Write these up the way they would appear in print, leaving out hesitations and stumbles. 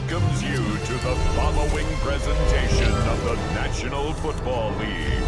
welcomes you to the following presentation of the National Football League.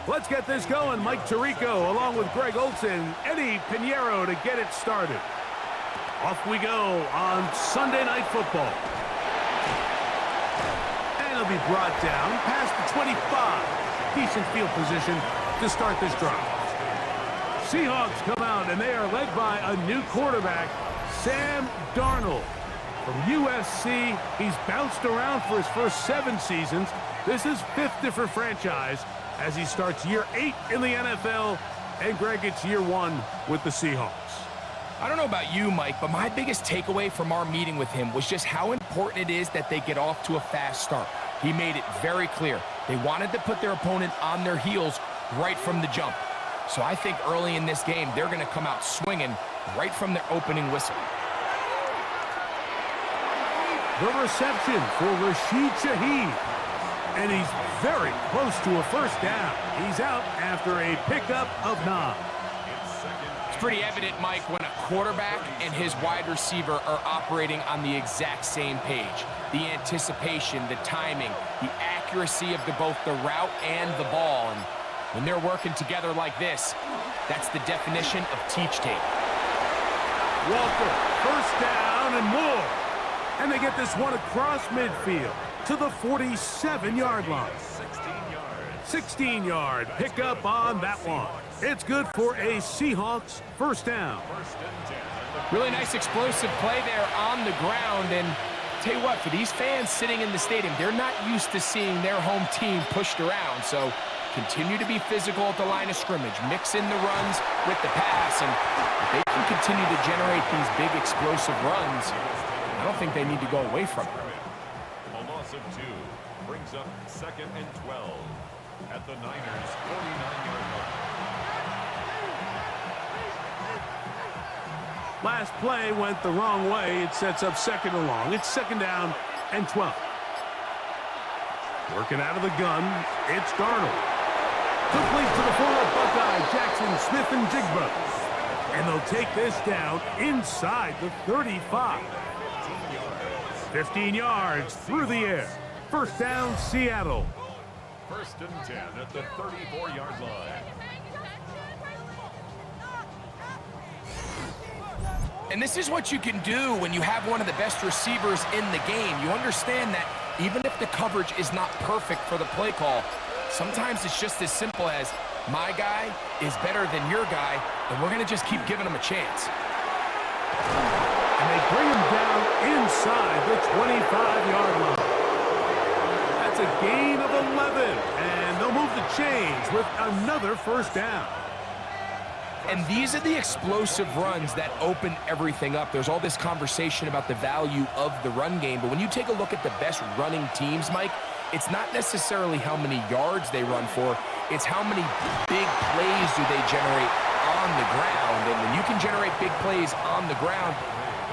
Let's get this going. Mike Tirico along with Greg Olson, Eddie Pinheiro to get it started. Off we go on Sunday Night Football. And it'll be brought down past the 25. Decent field position to start this drive. Seahawks come out and they are led by a new quarterback, Sam Darnold. From USC, he's bounced around for his first 7 seasons. This is 5th different franchise as he starts year 8 in the NFL, and Greg, it's year 1 with the Seahawks. I don't know about you, Mike, but my biggest takeaway from our meeting with him was just how important it is that they get off to a fast start. He made it very clear. They wanted to put their opponent on their heels right from the jump. So I think early in this game, they're going to come out swinging right from their opening whistle. The reception for Rashid Shaheed. And he's very close to a first down. He's out after a pickup of 9. It's pretty evident, Mike, when a quarterback and his wide receiver are operating on the exact same page. The anticipation, the timing, the accuracy of both the route and the ball. And when they're working together like this, that's the definition of teach tape. Walker, first down and more. And they get this one across midfield to the 47-yard line. 16-yard pickup on that one. It's good for a Seahawks first down. Really nice explosive play there on the ground. And tell you what, for these fans sitting in the stadium, they're not used to seeing their home team pushed around. So continue to be physical at the line of scrimmage. Mix in the runs with the pass. And if they can continue to generate these big explosive runs, I don't think they need to go away from it. A loss of 2 brings up 2nd and 12 at the Niners' 49-yard line. Last play went the wrong way. It sets up 2nd and long. It's 2nd down and 12. Working out of the gun, it's Darnold. Complete to the former Buckeye, Jackson Smith and Jigba. And they'll take this down inside the 35. 15 yards through the air. First down, Seattle. 1st and 10 at the 34-yard line. And this is what you can do when you have one of the best receivers in the game. You understand that even if the coverage is not perfect for the play call, sometimes it's just as simple as my guy is better than your guy, and we're going to just keep giving him a chance. And they bring him down inside the 25-yard line. That's a gain of 11, and they'll move the chains with another first down. And these are the explosive runs that open everything up. There's all this conversation about the value of the run game, but when you take a look at the best running teams, Mike, it's not necessarily how many yards they run for, it's how many big plays do they generate on the ground. And when you can generate big plays on the ground,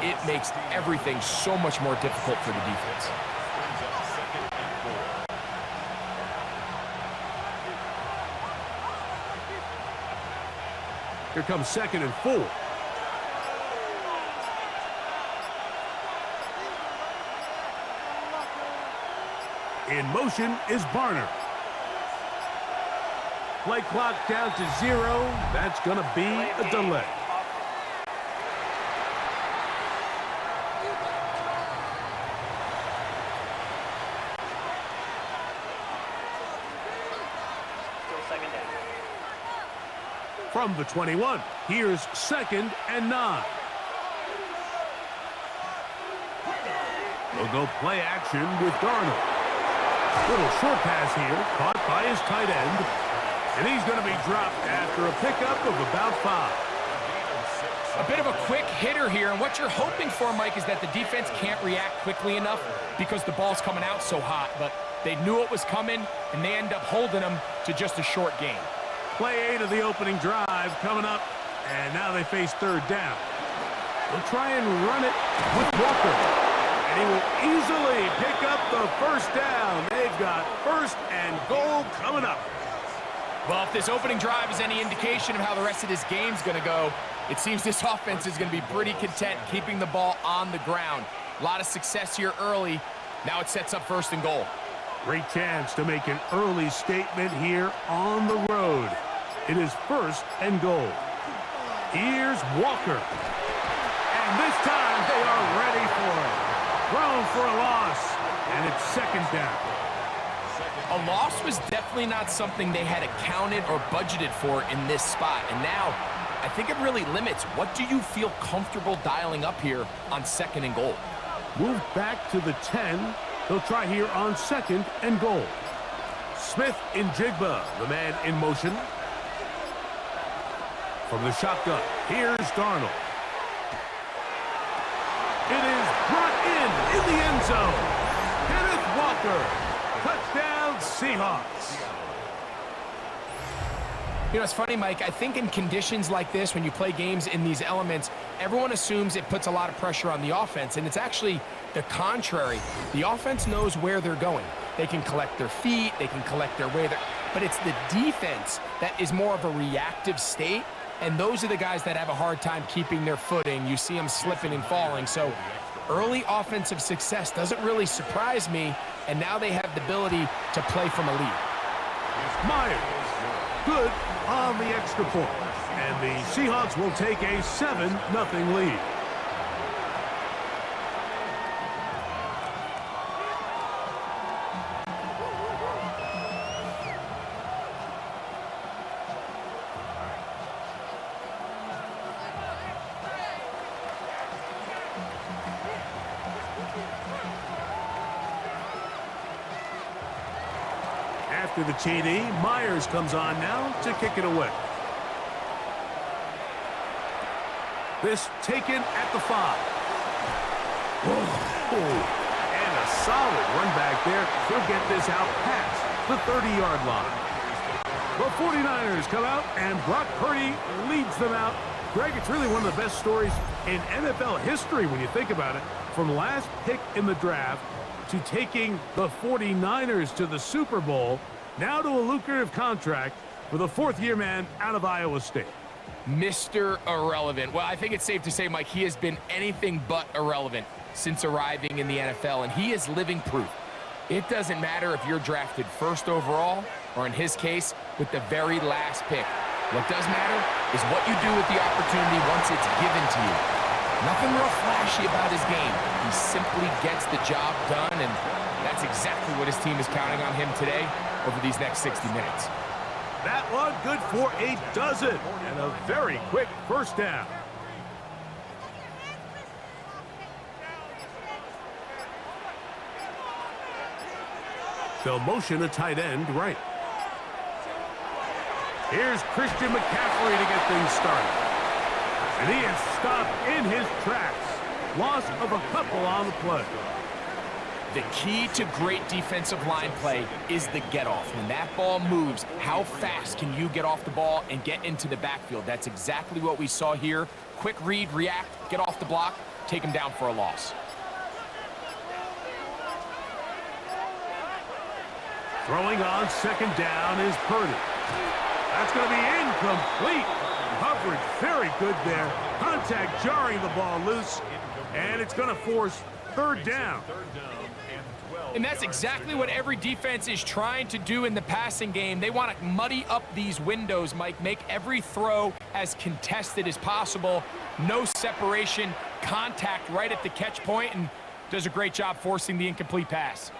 it makes everything so much more difficult for the defense. Here comes 2nd and 4. In motion is Barner. Play clock down to 0. That's going to be a delay. From the 21, here's 2nd and 9. They'll go play action with Darnold. Little short pass here, caught by his tight end. And he's going to be dropped after a pickup of about 5. A bit of a quick hitter here, and what you're hoping for, Mike, is that the defense can't react quickly enough because the ball's coming out so hot. But they knew it was coming, and they end up holding them to just a short game. Play 8 of the opening drive coming up, and now they face 3rd down. They'll try and run it with Walker, and he will easily pick up the 1st down. They've got 1st and goal coming up. Well, if this opening drive is any indication of how the rest of this game's going to go, it seems this offense is going to be pretty content keeping the ball on the ground. A lot of success here early. Now it sets up 1st and goal. Great chance to make an early statement here on the road. It is 1st and goal. Here's Walker. And this time they are ready for it. Thrown for a loss, and it's 2nd down. A loss was definitely not something they had accounted or budgeted for in this spot. And now, I think it really limits. What do you feel comfortable dialing up here on 2nd and goal? Moved back to the 10. They'll try here on 2nd and goal. Smith in Jigba, the man in motion. From the shotgun, here's Darnold. It is brought in the end zone. Kenneth Walker. Touchdown, Seahawks. You know, it's funny, Mike. I think in conditions like this, when you play games in these elements, everyone assumes it puts a lot of pressure on the offense, and it's actually the contrary. The offense knows where they're going. They can collect their feet, they can collect their way, but it's the defense that is more of a reactive state, and those are the guys that have a hard time keeping their footing. You see them slipping and falling, so early offensive success doesn't really surprise me, and now they have the ability to play from a lead. Myers, good on the extra point, and the Seahawks will take a 7-0 lead. After the TD, Myers comes on now to kick it away. This taken at the 5. Oh, and a solid run back there. He'll get this out past the 30-yard line. The 49ers come out, and Brock Purdy leads them out. Greg, it's really one of the best stories in NFL history when you think about it. From last pick in the draft to taking the 49ers to the Super Bowl, now to a lucrative contract for the 4th-year man out of Iowa State. Mr. Irrelevant. Well, I think it's safe to say, Mike, he has been anything but irrelevant since arriving in the NFL, and he is living proof. It doesn't matter if you're drafted 1st overall, or in his case, with the very last pick. What does matter is what you do with the opportunity once it's given to you. Nothing real flashy about his game. He simply gets the job done, and that's exactly what his team is counting on him today over these next 60 minutes. That one good for a dozen, and a very quick 1st down. They'll motion a tight end right. Here's Christian McCaffrey to get things started. And he is stopped in his tracks. Loss of a couple on the play. The key to great defensive line play is the get-off. When that ball moves, how fast can you get off the ball and get into the backfield? That's exactly what we saw here. Quick read, react, get off the block, take him down for a loss. Throwing on 2nd down is Purdy. That's going to be incomplete. Coverage very good there. Contact jarring the ball loose. And it's going to force 3rd down. 3rd down and 12. And that's exactly what every defense is trying to do in the passing game. They want to muddy up these windows, Mike, make every throw as contested as possible. No separation, contact right at the catch point, and does a great job forcing the incomplete pass.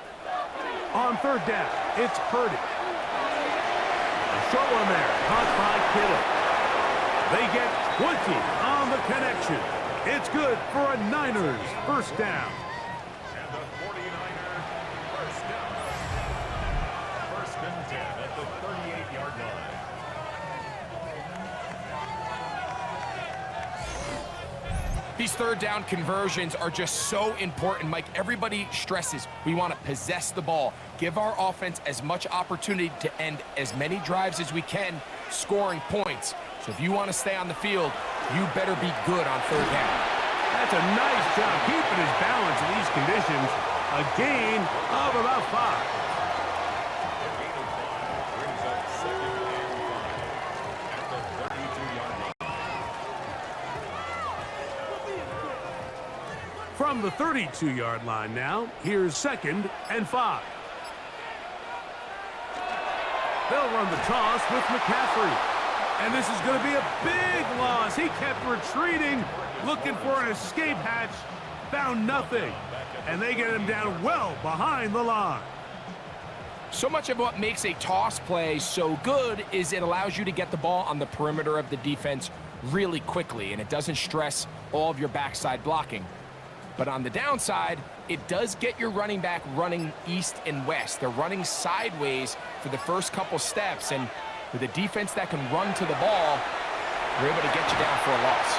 On third down, it's Purdy. A short one there, caught by Kittle. They get 20 on the connection. It's good for a Niners first down. And the 49er first down. First and 10 at the 38-yard line. These third down conversions are just so important, Mike. Everybody stresses we want to possess the ball, give our offense as much opportunity to end as many drives as we can, scoring points. So if you want to stay on the field, you better be good on third down. That's a nice job keeping his balance in these conditions. A gain of about 5. The gain of 5 brings up second and 5 at the 32-yard line. From the 32-yard line now, here's second and 5. They'll run the toss with McCaffrey. And this is going to be a big loss. He kept retreating, looking for an escape hatch, found nothing. And they get him down well behind the line. So much of what makes a toss play so good is it allows you to get the ball on the perimeter of the defense really quickly, and it doesn't stress all of your backside blocking. But on the downside, it does get your running back running east and west. They're running sideways for the first couple steps, and with a defense that can run to the ball, they're able to get you down for a loss.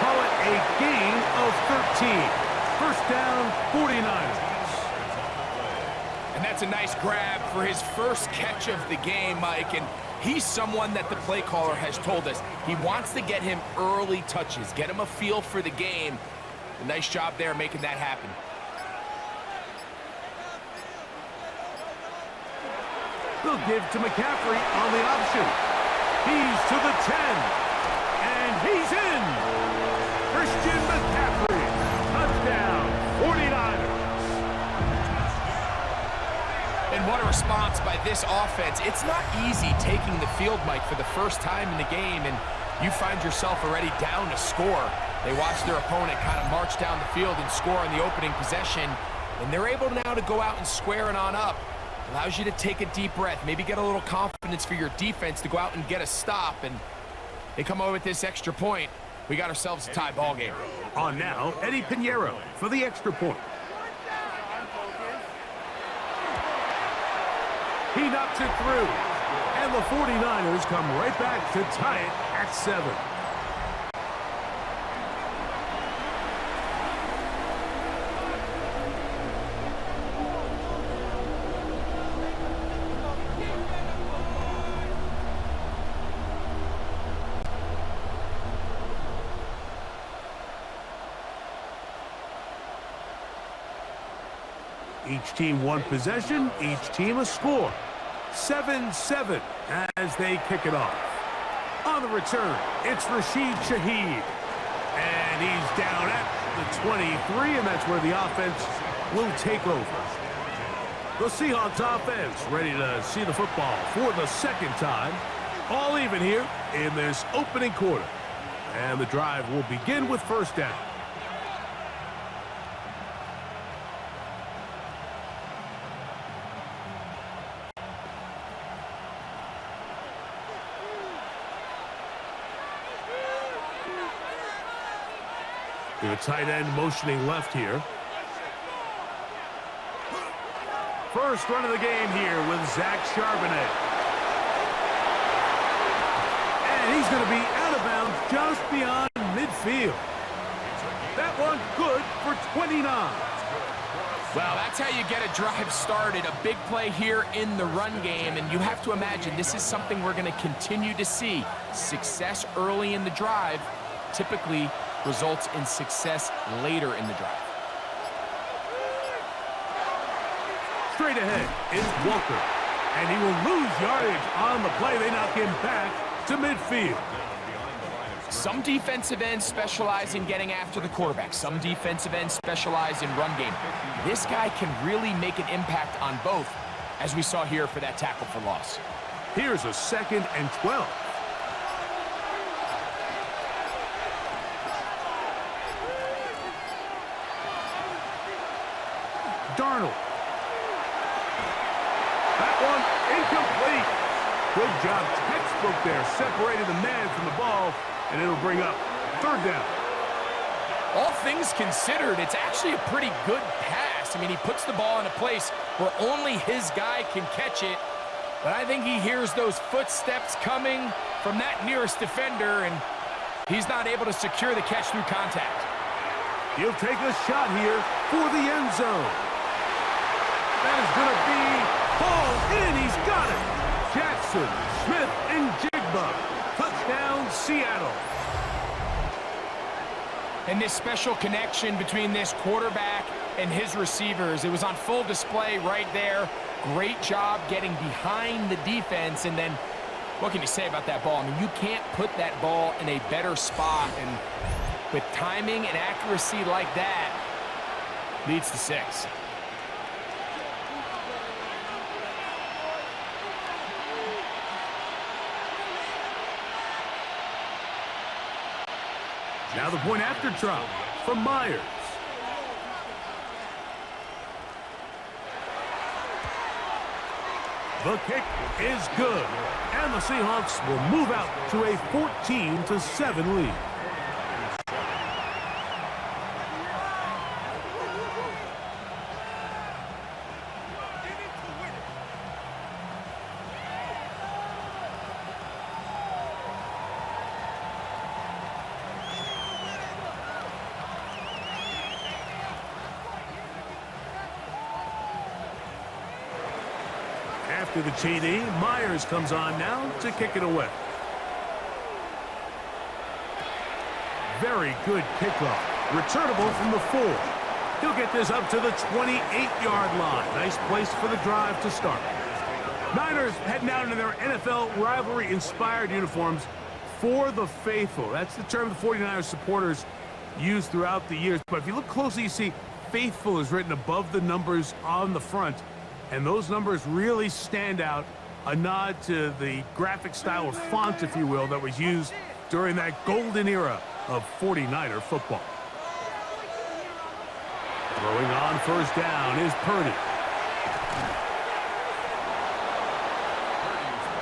Call it a gain of 13. First down, 49ers. And that's a nice grab for his first catch of the game, Mike. And he's someone that the play caller has told us he wants to get him early touches, get him a feel for the game. A nice job there making that happen. They'll give to McCaffrey on the option. He's to the 10. And he's in. Christian McCaffrey. Touchdown, 49ers. And what a response by this offense. It's not easy taking the field, Mike, for the first time in the game, and you find yourself already down to score. They watch their opponent kind of march down the field and score on the opening possession, and they're able now to go out and square it on up. Allows you to take a deep breath, maybe get a little confidence for your defense to go out and get a stop, and they come away with this extra point. We got ourselves a tie ball game. On now, Eddie Pinheiro for the extra point. He knocks it through, and the 49ers come right back to tie it at 7. Each team one possession, each team a score. 7-7 as they kick it off. On the return, it's Rashid Shaheed. And he's down at the 23, and that's where the offense will take over. The Seahawks offense ready to see the football for the second time. All even here in this opening quarter. And the drive will begin with first down. The tight end motioning left here. First run of the game here with Zach Charbonnet. And he's going to be out of bounds just beyond midfield. That one good for 29. Well, that's how you get a drive started. A big play here in the run game, and you have to imagine this is something we're going to continue to see. Success early in the drive typically results in success later in the drive. Straight ahead, it's Walker. And he will lose yardage on the play. They knock him back to midfield. Down behind the line of Some defensive ends specialize in getting after the quarterback. Some defensive ends specialize in run game. This guy can really make an impact on both, as we saw here for that tackle for loss. Here's a 2nd and 12. Darnold. That one incomplete. Good job, textbook there, separating the man from the ball, and it'll bring up 3rd down. All things considered, it's actually a pretty good pass. I mean, he puts the ball in a place where only his guy can catch it, but I think he hears those footsteps coming from that nearest defender, and he's not able to secure the catch through contact. He'll take a shot here for the end zone. That is going to be hauled in. He's got it. Jackson, Smith, and Jigba. Touchdown, Seattle. And this special connection between this quarterback and his receivers, it was on full display right there. Great job getting behind the defense, and then what can you say about that ball? I mean, you can't put that ball in a better spot, and with timing and accuracy like that, leads to 6. Now the point after drop from Myers. The kick is good, and the Seahawks will move out to a 14-7 lead. After the TD, Myers comes on now to kick it away. Very good kickoff. Returnable from the 4. He'll get this up to the 28-yard line. Nice place for the drive to start. Niners heading out into their NFL rivalry-inspired uniforms for the faithful. That's the term the 49ers supporters use throughout the years. But if you look closely, you see faithful is written above the numbers on the front. And those numbers really stand out, a nod to the graphic style of font, if you will, that was used during that golden era of 49er football. Throwing on 1st down is Purdy.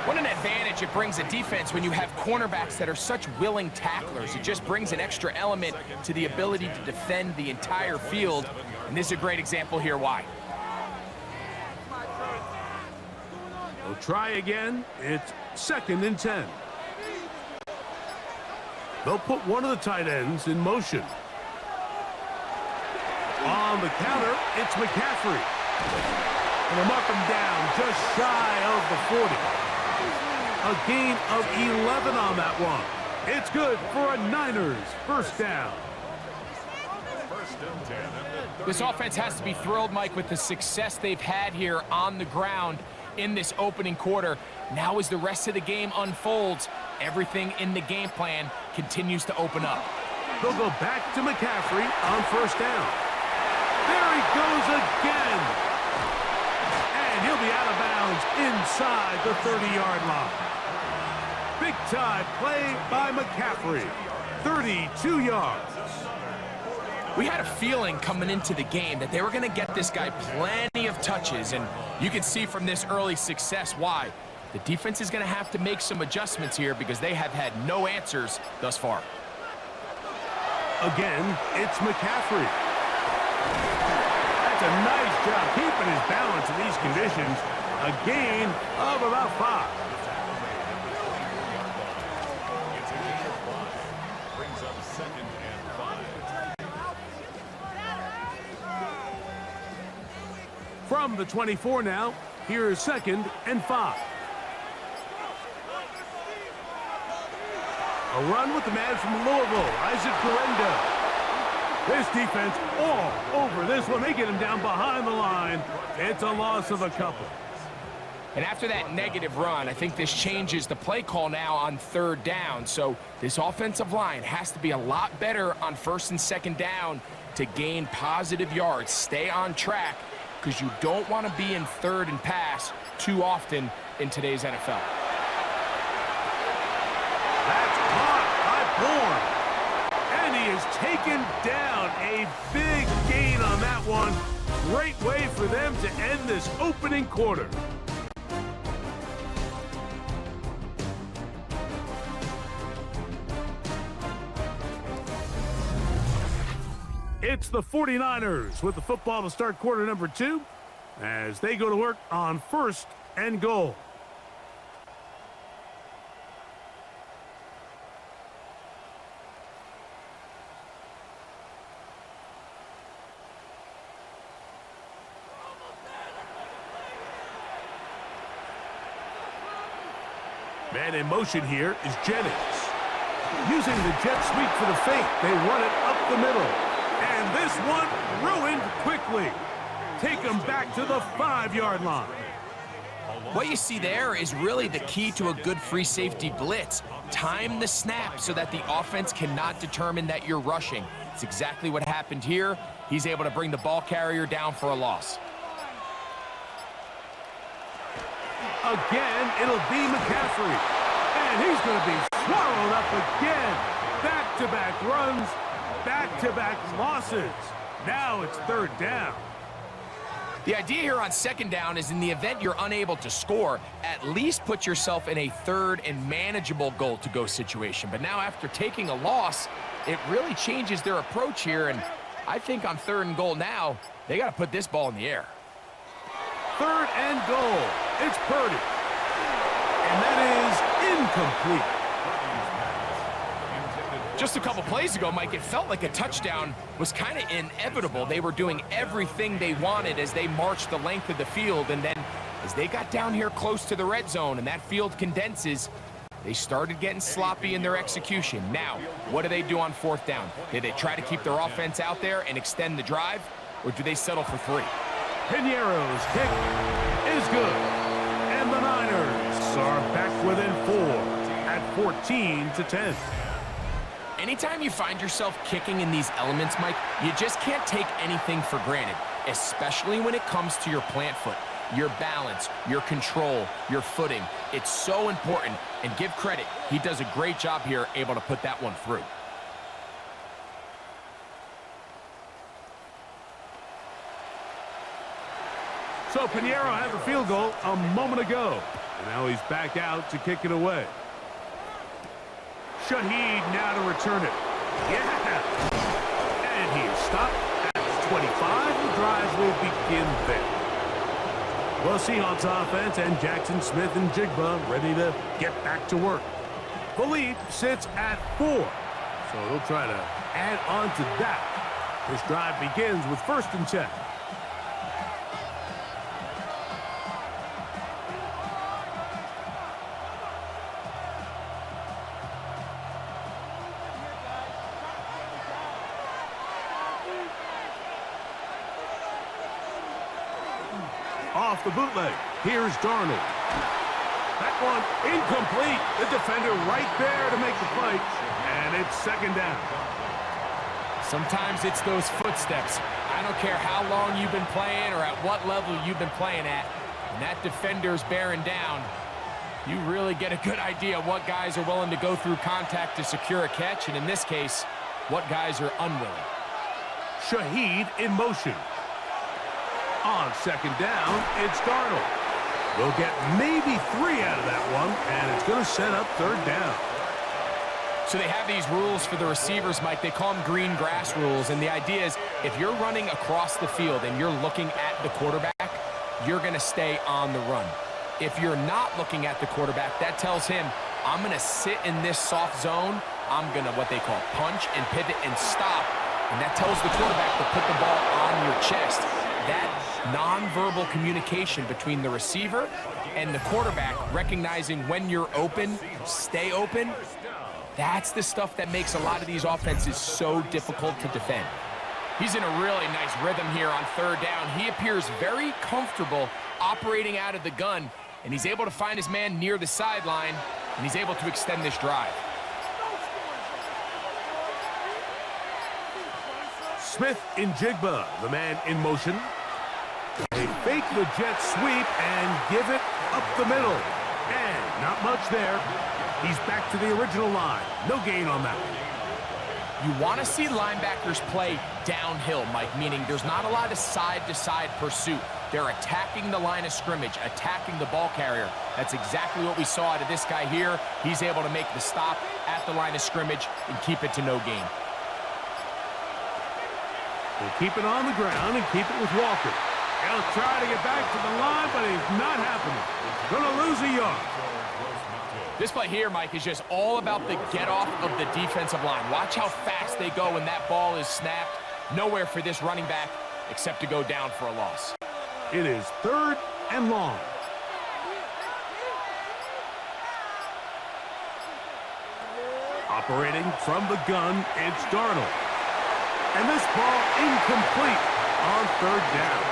What an advantage it brings a defense when you have cornerbacks that are such willing tacklers. It just brings an extra element to the ability to defend the entire field. And this is a great example here why. They'll try again. It's 2nd and 10. They'll put one of the tight ends in motion. On the counter, it's McCaffrey. And they'll mark him down just shy of the 40. A gain of 11 on that one. It's good for a Niners 1st down. This offense has to be thrilled, Mike, with the success they've had here on the ground in this opening quarter. Now as the rest of the game unfolds, everything in the game plan continues to open up. They'll go back to McCaffrey on 1st down. There he goes again. And he'll be out of bounds inside the 30-yard line. Big time play by McCaffrey. 32 yards. We had a feeling coming into the game that they were going to get this guy plenty of touches, and you can see from this early success why. The defense is going to have to make some adjustments here because they have had no answers thus far. Again, it's McCaffrey. That's a nice job keeping his balance in these conditions. A gain of about 5. It's a gain of 5. Brings up 2nd and 5. From the 24 now, here's 2nd and 5. A run with the man from Louisville, Isaac Guerendo. This defense all over this one. They get him down behind the line. It's a loss of a couple. And after that negative run, I think this changes the play call now on third down. So this offensive line has to be a lot better on first and second down to gain positive yards. Stay on track because you don't want to be in third and pass too often in today's NFL. That's caught by Bourne. And he is taken down. A big gain on that one. Great way for them to end this opening quarter. It's the 49ers with the football to start quarter number 2 as they go to work on first and goal. Man in motion here is Jennings. Using the jet sweep for the fake, they run it up the middle. And this one ruined quickly. Take them back to the 5-yard line. What you see there is really the key to a good free safety blitz. Time the snap so that the offense cannot determine that you're rushing. It's exactly what happened here. He's able to bring the ball carrier down for a loss. Again, it'll be McCaffrey. And he's going to be swallowed up again. Back-to-back runs, back-to-back losses. Now it's third down. The idea here on second down is in the event you're unable to score, at least put yourself in a third and manageable goal-to-go situation. But now after taking a loss, it really changes their approach here. And I think on third and goal now, they got to put this ball in the air. Third and goal. It's Purdy. And that is incomplete. Just a couple plays ago, Mike, it felt like a touchdown was kind of inevitable. They were doing everything they wanted as they marched the length of the field. And then as they got down here close to the red zone and that field condenses, they started getting sloppy in their execution. Now, what do they do on fourth down? Do they try to keep their offense out there and extend the drive, or do they settle for 3? Piñeiro's kick is good. And the Niners are back within 4 at 14-10. Anytime you find yourself kicking in these elements, Mike, you just can't take anything for granted, especially when it comes to your plant foot, your balance, your control, your footing. It's so important, and give credit. He does a great job here, able to put that one through. So Piñeiro had the field goal a moment ago. And now he's back out to kick it away. Shaheed now to return it. Yeah! And he is stopped at 25. The drive will begin there. Well, Seahawks offense and Jackson Smith and Jigba ready to get back to work. The lead sits at 4. So they'll try to add on to that. This drive begins with first and 10. Off the bootleg. Here's Darnold. That one incomplete. The defender right there to make the play. And it's second down. Sometimes it's those footsteps. I don't care how long you've been playing or at what level you've been playing at. When that defender's bearing down, you really get a good idea of what guys are willing to go through contact to secure a catch. And in this case, what guys are unwilling. Shaheed in motion. On second down, it's Darnold. They'll get maybe 3 out of that one, and it's going to set up third down. So they have these rules for the receivers, Mike. They call them green grass rules, and the idea is if you're running across the field and you're looking at the quarterback, you're going to stay on the run. If you're not looking at the quarterback, that tells him, I'm going to sit in this soft zone. I'm going to, what they call, punch and pivot and stop. And that tells the quarterback to put the ball on your chest. That nonverbal communication between the receiver and the quarterback, recognizing when you're open, stay open, that's the stuff that makes a lot of these offenses so difficult to defend. He's in a really nice rhythm here on third down. He appears very comfortable operating out of the gun, and he's able to find his man near the sideline, and he's able to extend this drive. Smith in Jigba, the man in motion. They fake the jet sweep and give it up the middle. And not much there. He's back to the original line. No gain on that. You want to see linebackers play downhill, Mike, meaning there's not a lot of side-to-side pursuit. They're attacking the line of scrimmage, attacking the ball carrier. That's exactly what we saw out of this guy here. He's able to make the stop at the line of scrimmage and keep it to no gain. We'll keep it on the ground and keep it with Walker. He'll try to get back to the line, but it's not happening. Gonna lose a yard. This play here, Mike, is just all about the get-off of the defensive line. Watch how fast they go when that ball is snapped. Nowhere for this running back except to go down for a loss. It is 3rd and long. Operating from the gun, it's Darnold. And this ball incomplete on 3rd down.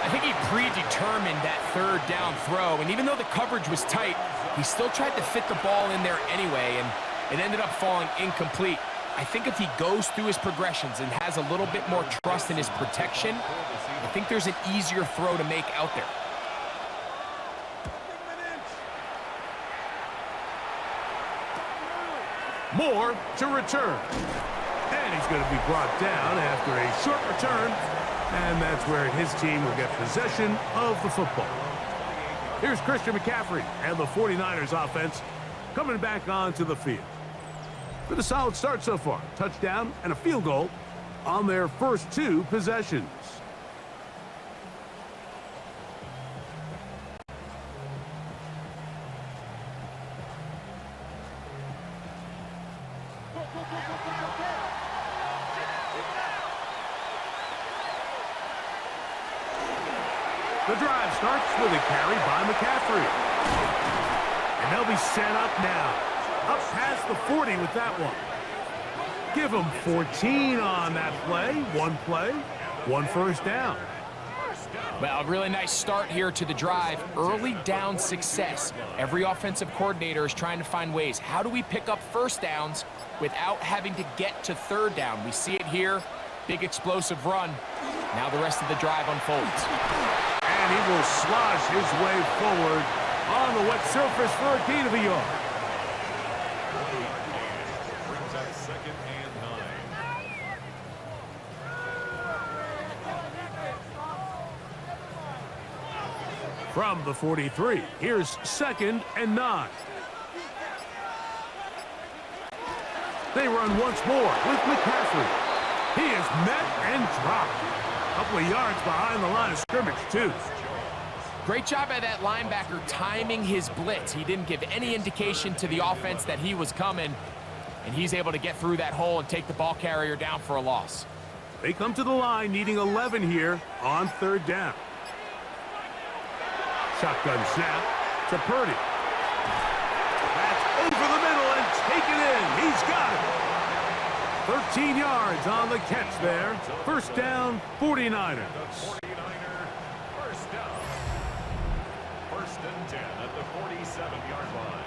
I think he predetermined that 3rd down throw, and even though the coverage was tight, he still tried to fit the ball in there anyway, and it ended up falling incomplete. I think if he goes through his progressions and has a little bit more trust in his protection, I think there's an easier throw to make out there. Moore to return. And he's going to be brought down after a short return. And that's where his team will get possession of the football. Here's Christian McCaffrey and the 49ers offense coming back onto the field. With a solid start so far. Touchdown and a field goal on their first 2 possessions. The drive starts with a carry by McCaffrey. And they'll be set up now. Up past the 40 with that one. Give them 14 on that play. 1 first down. Well, a really nice start here to the drive. Early down success. Every offensive coordinator is trying to find ways. How do we pick up first downs without having to get to 3rd down? We see it here. Big explosive run. Now the rest of the drive unfolds. And he will slosh his way forward on the wet surface for a gain of a yard. Brings up 2nd and 9. From the 43, here's 2nd and 9. They run once more with McCaffrey. He is met and dropped. A couple of yards behind the line of scrimmage, too. Great job by that linebacker timing his blitz. He didn't give any indication to the offense that he was coming, and he's able to get through that hole and take the ball carrier down for a loss. They come to the line needing 11 here on 3rd down. Shotgun snap to Purdy. That's over the middle and taken in. He's got it. 13 yards on the catch there. First down, 49ers. 49er first down. 1st and 10 at the 47-yard line.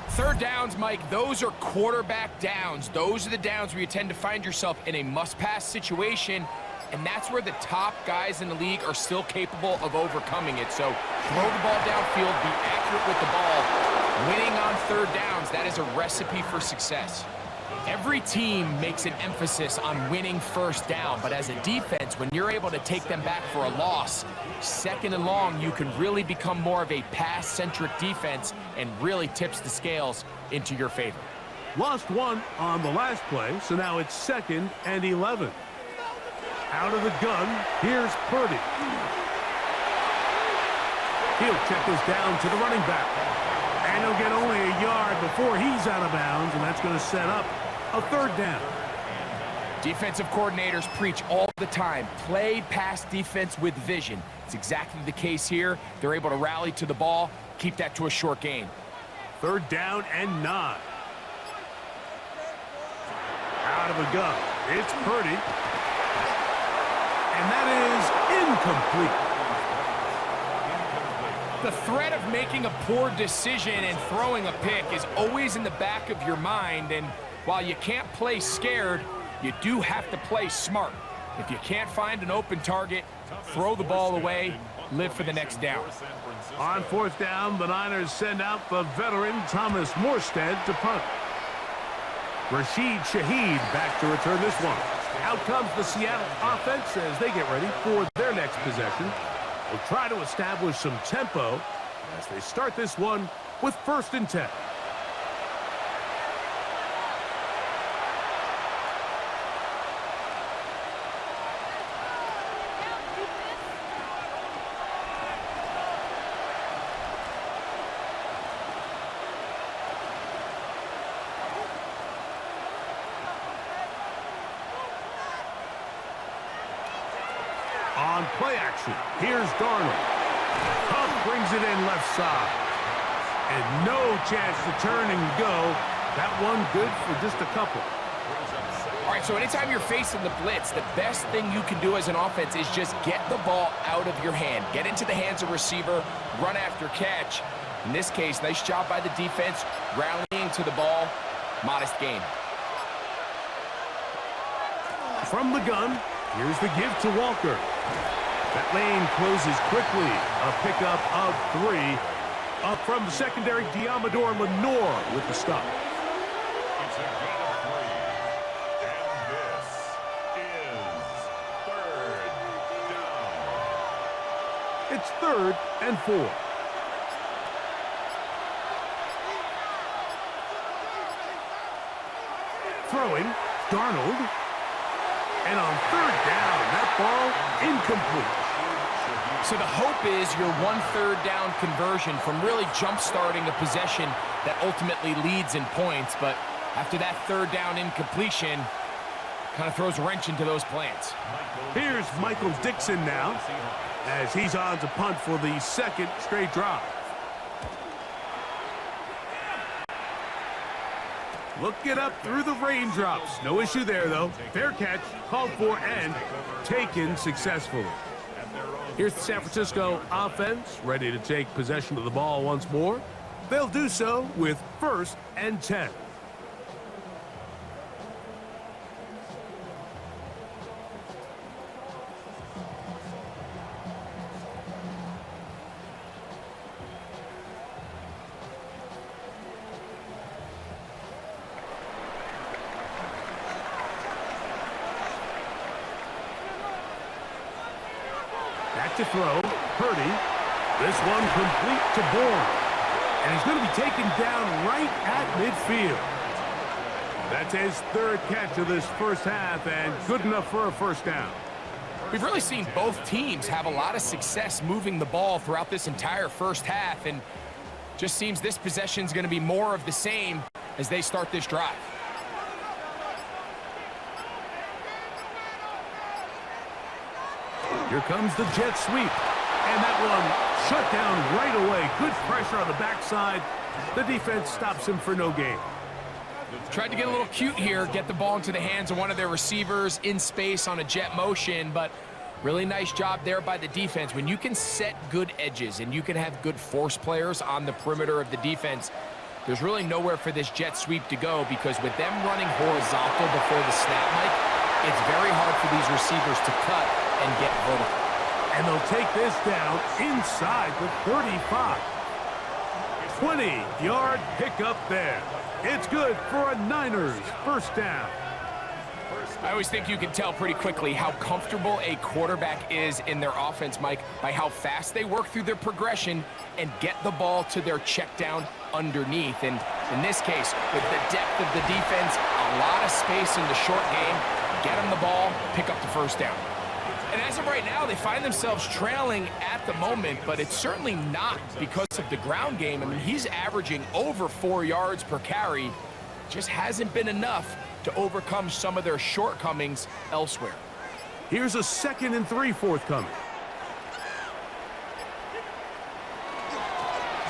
3rd downs, Mike, those are quarterback downs. Those are the downs where you tend to find yourself in a must-pass situation, and that's where the top guys in the league are still capable of overcoming it. So throw the ball downfield, be accurate with the ball. Winning on 3rd downs, that is a recipe for success. Every team makes an emphasis on winning first down, but as a defense, when you're able to take them back for a loss, 2nd and long, you can really become more of a pass-centric defense and really tips the scales into your favor. Lost 1 on the last play, so now it's 2nd and 11. Out of the gun, here's Purdy. He'll check this down to the running back. And he'll get only a yard before he's out of bounds, and that's going to set up a 3rd down. Defensive coordinators preach all the time, play pass defense with vision. It's exactly the case here. They're able to rally to the ball, keep that to a short gain. 3rd down and 9. Out of the gun, it's Purdy. And that is incomplete. The threat of making a poor decision and throwing a pick is always in the back of your mind, and while you can't play scared, you do have to play smart. If you can't find an open target, throw the ball away, live for the next down. On fourth down, the Niners send out the veteran Thomas Morstead to punt. Rashid Shaheed back to return this one. Out comes the Seattle offense as they get ready for their next possession. They'll try to establish some tempo as they start this one with 1st and 10. On play action, here's Darnold. Up brings it in left side. And no chance to turn and go. That one good for just a couple. All right, so anytime you're facing the blitz, the best thing you can do as an offense is just get the ball out of your hand. Get into the hands of receiver, run after catch. In this case, nice job by the defense, rallying to the ball. Modest gain. From the gun, here's the give to Walker. That lane closes quickly. A pickup of 3. Up from the secondary, Diamador Lenore with the stop. It's a gain of 3. And this is 3rd down. It's 3rd and 4. Throwing, Darnold. And on 3rd down, that ball incomplete. So the hope is your 1/3 down conversion from really jump-starting a possession that ultimately leads in points. But after that 3rd down incompletion, kind of throws a wrench into those plans. Here's Michael Dixon now as he's on to punt for the 2nd straight drive. Look it up through the raindrops. No issue there, though. Fair catch, called for, and taken successfully. Here's the San Francisco offense, ready to take possession of the ball once more. They'll do so with 1st and 10. Back to throw, Purdy. This one complete to Bourne. And he's going to be taken down right at midfield. That's his 3rd catch of this first half, and good enough for a 1st down. We've really seen both teams have a lot of success moving the ball throughout this entire first half, and just seems this possession's going to be more of the same as they start this drive. Here comes the jet sweep. And that one shut down right away. Good pressure on the backside. The defense stops him for no gain. Tried to get a little cute here, get the ball into the hands of one of their receivers in space on a jet motion, but really nice job there by the defense. When you can set good edges and you can have good force players on the perimeter of the defense, there's really nowhere for this jet sweep to go, because with them running horizontal before the snap, Mike, it's very hard for these receivers to cut and get vertical. And they'll take this down inside the 35. 20-yard pickup there. It's good for a Niners 1st down. I always think you can tell pretty quickly how comfortable a quarterback is in their offense, Mike, by how fast they work through their progression and get the ball to their check down underneath. And in this case, with the depth of the defense, a lot of space in the short game, get them the ball, pick up the 1st down. And as of right now, they find themselves trailing at the moment, but it's certainly not because of the ground game. I mean, he's averaging over 4 yards per carry. Just hasn't been enough to overcome some of their shortcomings elsewhere. Here's a 2nd and 3 forthcoming.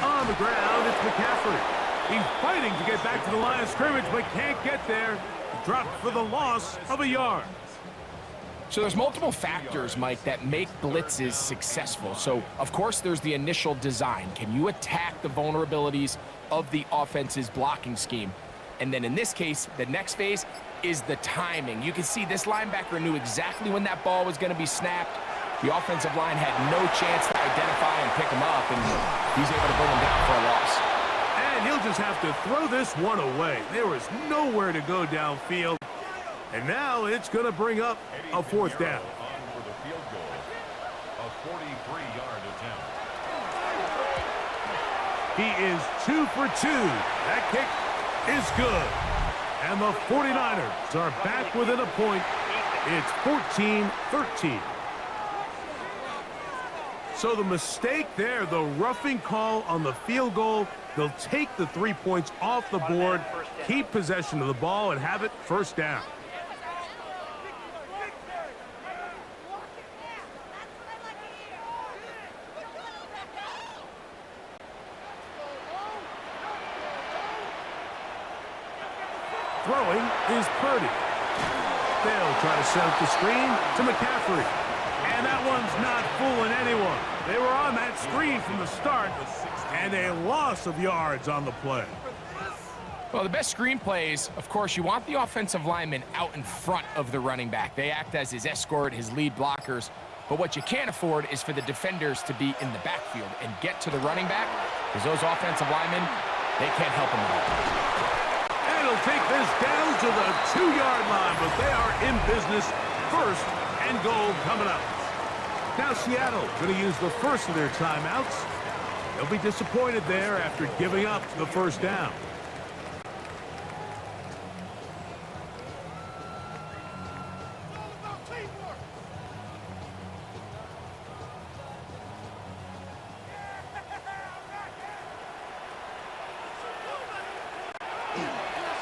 On the ground, it's McCaffrey. He's fighting to get back to the line of scrimmage, but can't get there. Dropped for the loss of a yard. So there's multiple factors, Mike, that make blitzes successful. So, of course, there's the initial design. Can you attack the vulnerabilities of the offense's blocking scheme? And then in this case, the next phase is the timing. You can see this linebacker knew exactly when that ball was going to be snapped. The offensive line had no chance to identify and pick him up, and he's able to bring him down for a loss. And he'll just have to throw this one away. There was nowhere to go downfield. And now it's going to bring up a fourth down. On for the field goal, a 43-yard attempt. He is 2 for 2. That kick is good. And the 49ers are back within a point. It's 14-13. So the mistake there, the roughing call on the field goal, they'll take the 3 points off the board, keep possession of the ball, and have it first down. Throwing is Purdy. They'll try to set up the screen to McCaffrey. And that one's not fooling anyone. They were on that screen from the start, and a loss of yards on the play. Well, the best screen plays, of course, you want the offensive lineman out in front of the running back. They act as his escort, his lead blockers. But what you can't afford is for the defenders to be in the backfield and get to the running back, because those offensive linemen, they can't help him at all. And he'll take this down to the 2-yard line, but they are in business. First and goal coming up. Now Seattle going to use the first of their timeouts. They'll be disappointed there after giving up the first down.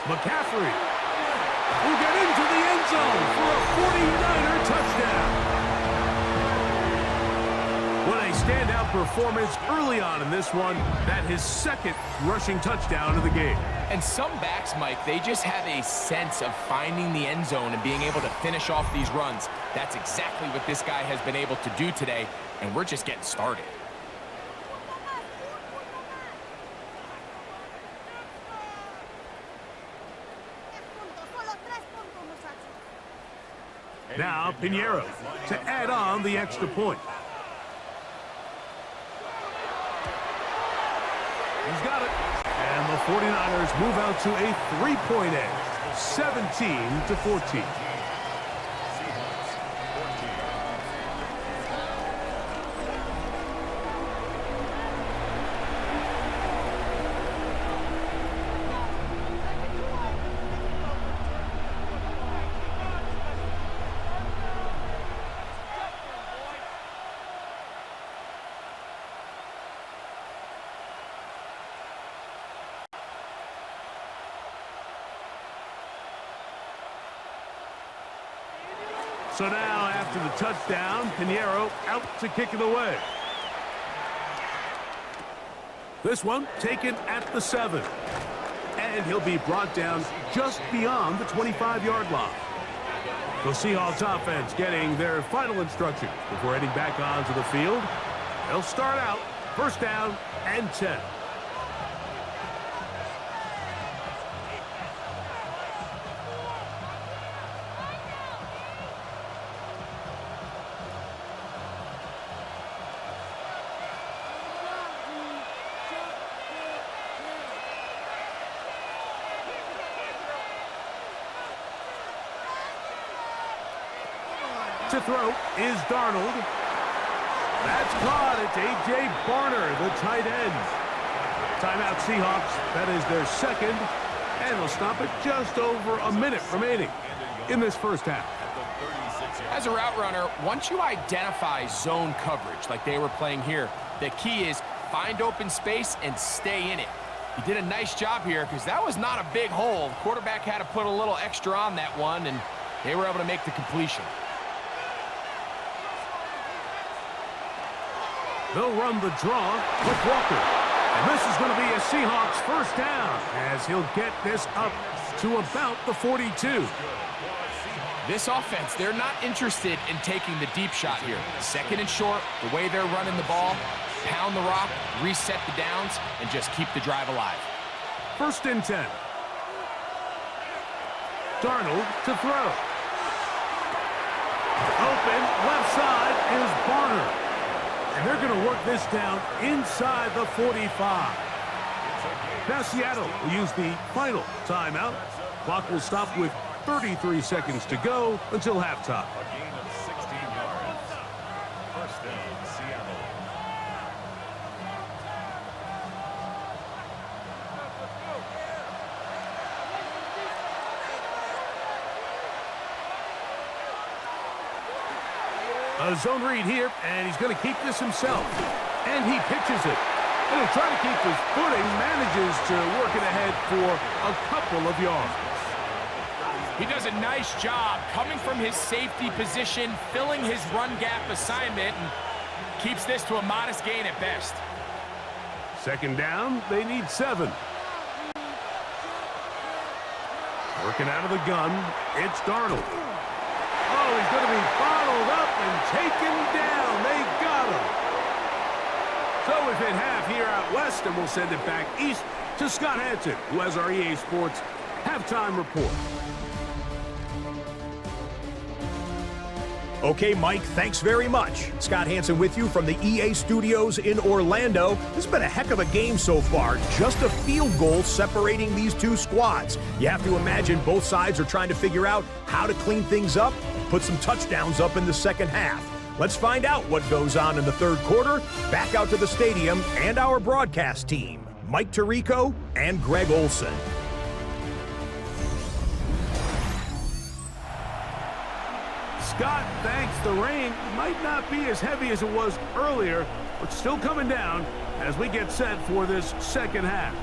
McCaffrey will get into the end zone for a 49er touchdown. What a standout performance early on in this one. That his second rushing touchdown of the game. And some backs, Mike, they just have a sense of finding the end zone and being able to finish off these runs. That's exactly what this guy has been able to do today, and we're just getting started. Now Pinheiro to add on the extra point. He's got it. And the 49ers move out to a 3-point edge, 17-14. Seahawks, 14. So now, after the touchdown, Pinheiro out to kick it away. This one taken at the 7. And he'll be brought down just beyond the 25-yard line. The Seahawks offense getting their final instructions before heading back onto the field. They'll start out first down and 10. To throw is Darnold. That's caught. It's A.J. Barner, the tight end. Timeout Seahawks. That is their second. And they'll stop it just over a minute remaining in this first half. As a route runner, once you identify zone coverage like they were playing here, the key is find open space and stay in it. He did a nice job here because that was not a big hole. The quarterback had to put a little extra on that one, and they were able to make the completion. They'll run the draw with Walker. And this is going to be a Seahawks first down as he'll get this up to about the 42. This offense, they're not interested in taking the deep shot here. Second and short, the way they're running the ball, pound the rock, reset the downs, and just keep the drive alive. 1st and 10. Darnold to throw. Open, left side is Barner. And they're going to work this down inside the 45. Now Seattle will use the final timeout. Clock will stop with 33 seconds to go until halftime. A gain of 16 yards. 1st down, Seattle. A zone read here, and he's going to keep this himself. And he pitches it. And he'll try to keep his footing, manages to work it ahead for a couple of yards. He does a nice job coming from his safety position, filling his run gap assignment, and keeps this to a modest gain at best. 2nd down, they need 7. Working out of the gun, it's Darnold. Oh, he's going to be bottled up and taken down. They got him. So we've hit half here out west, and we'll send it back east to Scott Hanson, who has our EA Sports halftime report. Okay, Mike, thanks very much. Scott Hanson with you from the EA Studios in Orlando. This has been a heck of a game so far. Just a field goal separating these two squads. You have to imagine both sides are trying to figure out how to clean things up, put some touchdowns up in the second half. Let's find out what goes on in the 3rd quarter. Back out to the stadium and our broadcast team, Mike Tirico and Greg Olson. Scott thanks the rain. Might not be as heavy as it was earlier, but still coming down as we get set for this second half.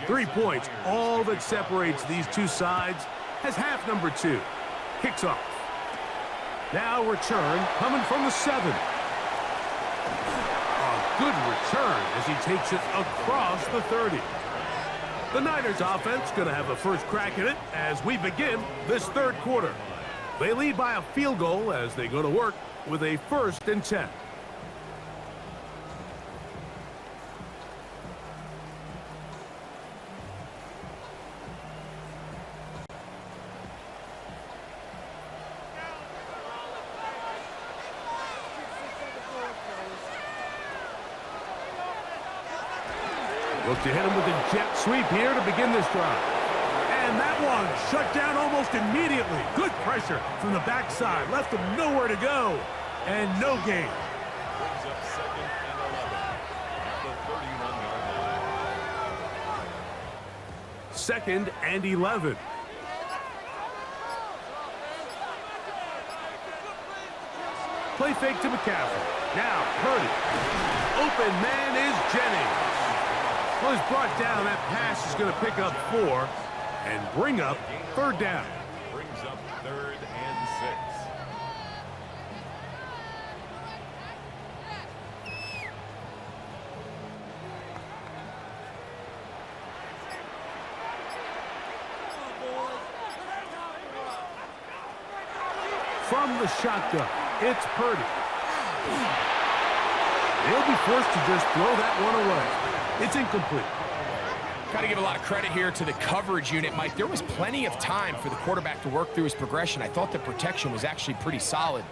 Three points, all that separates these two sides, as half number 2 kicks off. Now return coming from the 7. A good return as he takes it across the 30. The Niners offense going to have a first crack at it as we begin this 3rd quarter. They lead by a field goal as they go to work with a 1st and 10. Look to hit him with a jet sweep here to begin this drive. And that one shut down almost immediately. Good pressure from the backside. Left him nowhere to go. And no gain. Brings up 2nd and 11 at the 31-yard line. 2nd and 11. Play fake to McCaffrey. Now Purdy. Open man is Jennings. Well, he's brought down. That pass is going to pick up 4 and bring up 3rd down. Brings up 3rd and 6. From the shotgun, it's Purdy. He'll be forced to just throw that one away. It's incomplete. Got to give a lot of credit here to the coverage unit, Mike. There was plenty of time for the quarterback to work through his progression. I thought the protection was actually pretty solid.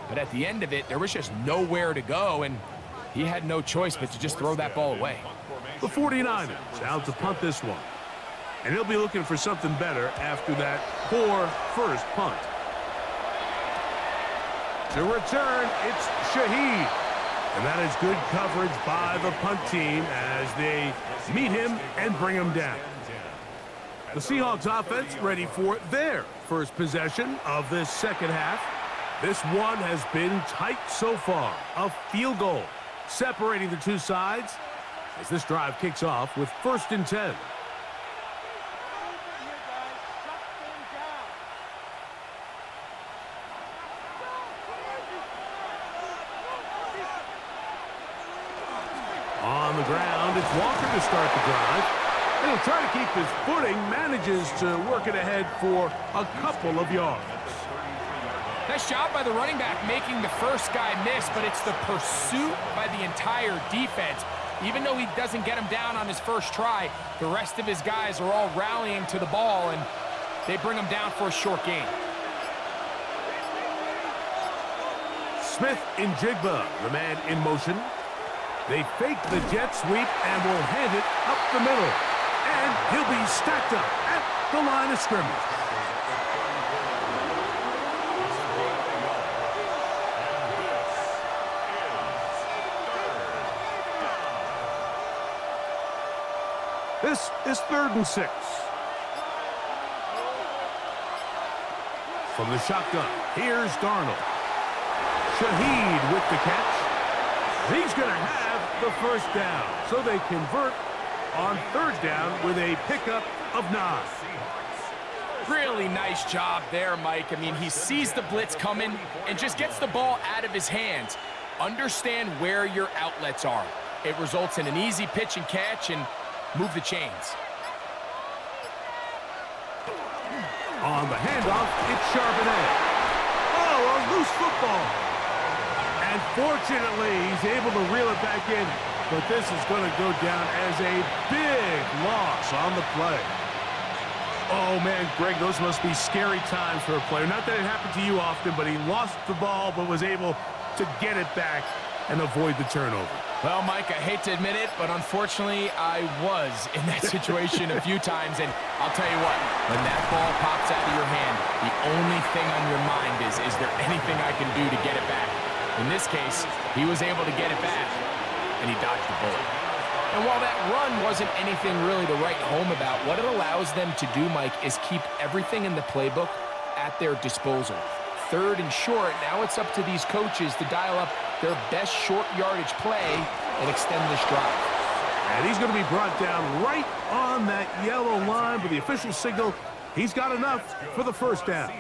But at the end of it, there was just nowhere to go, and he had no choice but to just throw that ball away. The 49ers out to punt this one. And he'll be looking for something better after that poor first punt. To return, it's Shaheed. And that is good coverage by the punt team as they meet him and bring him down. The Seahawks offense ready for their first possession of this second half. This one has been tight so far. A field goal separating the two sides as this drive kicks off with 1st and 10. ground. It's Walker to start the drive. And he'll try to keep his footing, manages to work it ahead for a couple of yards. Nice job by the running back making the first guy miss, but it's the pursuit by the entire defense. Even though he doesn't get him down on his first try, the rest of his guys are all rallying to the ball, and they bring him down for a short gain. Smith in Jigba, the man in motion. They fake the jet sweep and will hand it up the middle. And he'll be stacked up at the line of scrimmage. This is 3rd and 6. From the shotgun, here's Darnold. Shaheed with the catch. He's going to have the first down. So they convert on 3rd down with a pickup of 9. Really nice job there, Mike. I mean, he sees the blitz coming and just gets the ball out of his hands. Understand where your outlets are. It results in an easy pitch and catch and move the chains. On the handoff, it's Charbonnet. Oh, a loose football. And fortunately, he's able to reel it back in. But this is going to go down as a big loss on the play. Oh, man, Greg, those must be scary times for a player. Not that it happened to you often, but he lost the ball but was able to get it back and avoid the turnover. Well, Mike, I hate to admit it, but unfortunately, I was in that situation a few times, and I'll tell you what, when that ball pops out of your hand, the only thing on your mind is there anything I can do to get it back? In this case, he was able to get it back, and he dodged the bullet. And while that run wasn't anything really to write home about, what it allows them to do, Mike, is keep everything in the playbook at their disposal. 3rd and short, now it's up to these coaches to dial up their best short yardage play and extend this drive. And he's going to be brought down right on that yellow line with the official signal. He's got enough for the first down.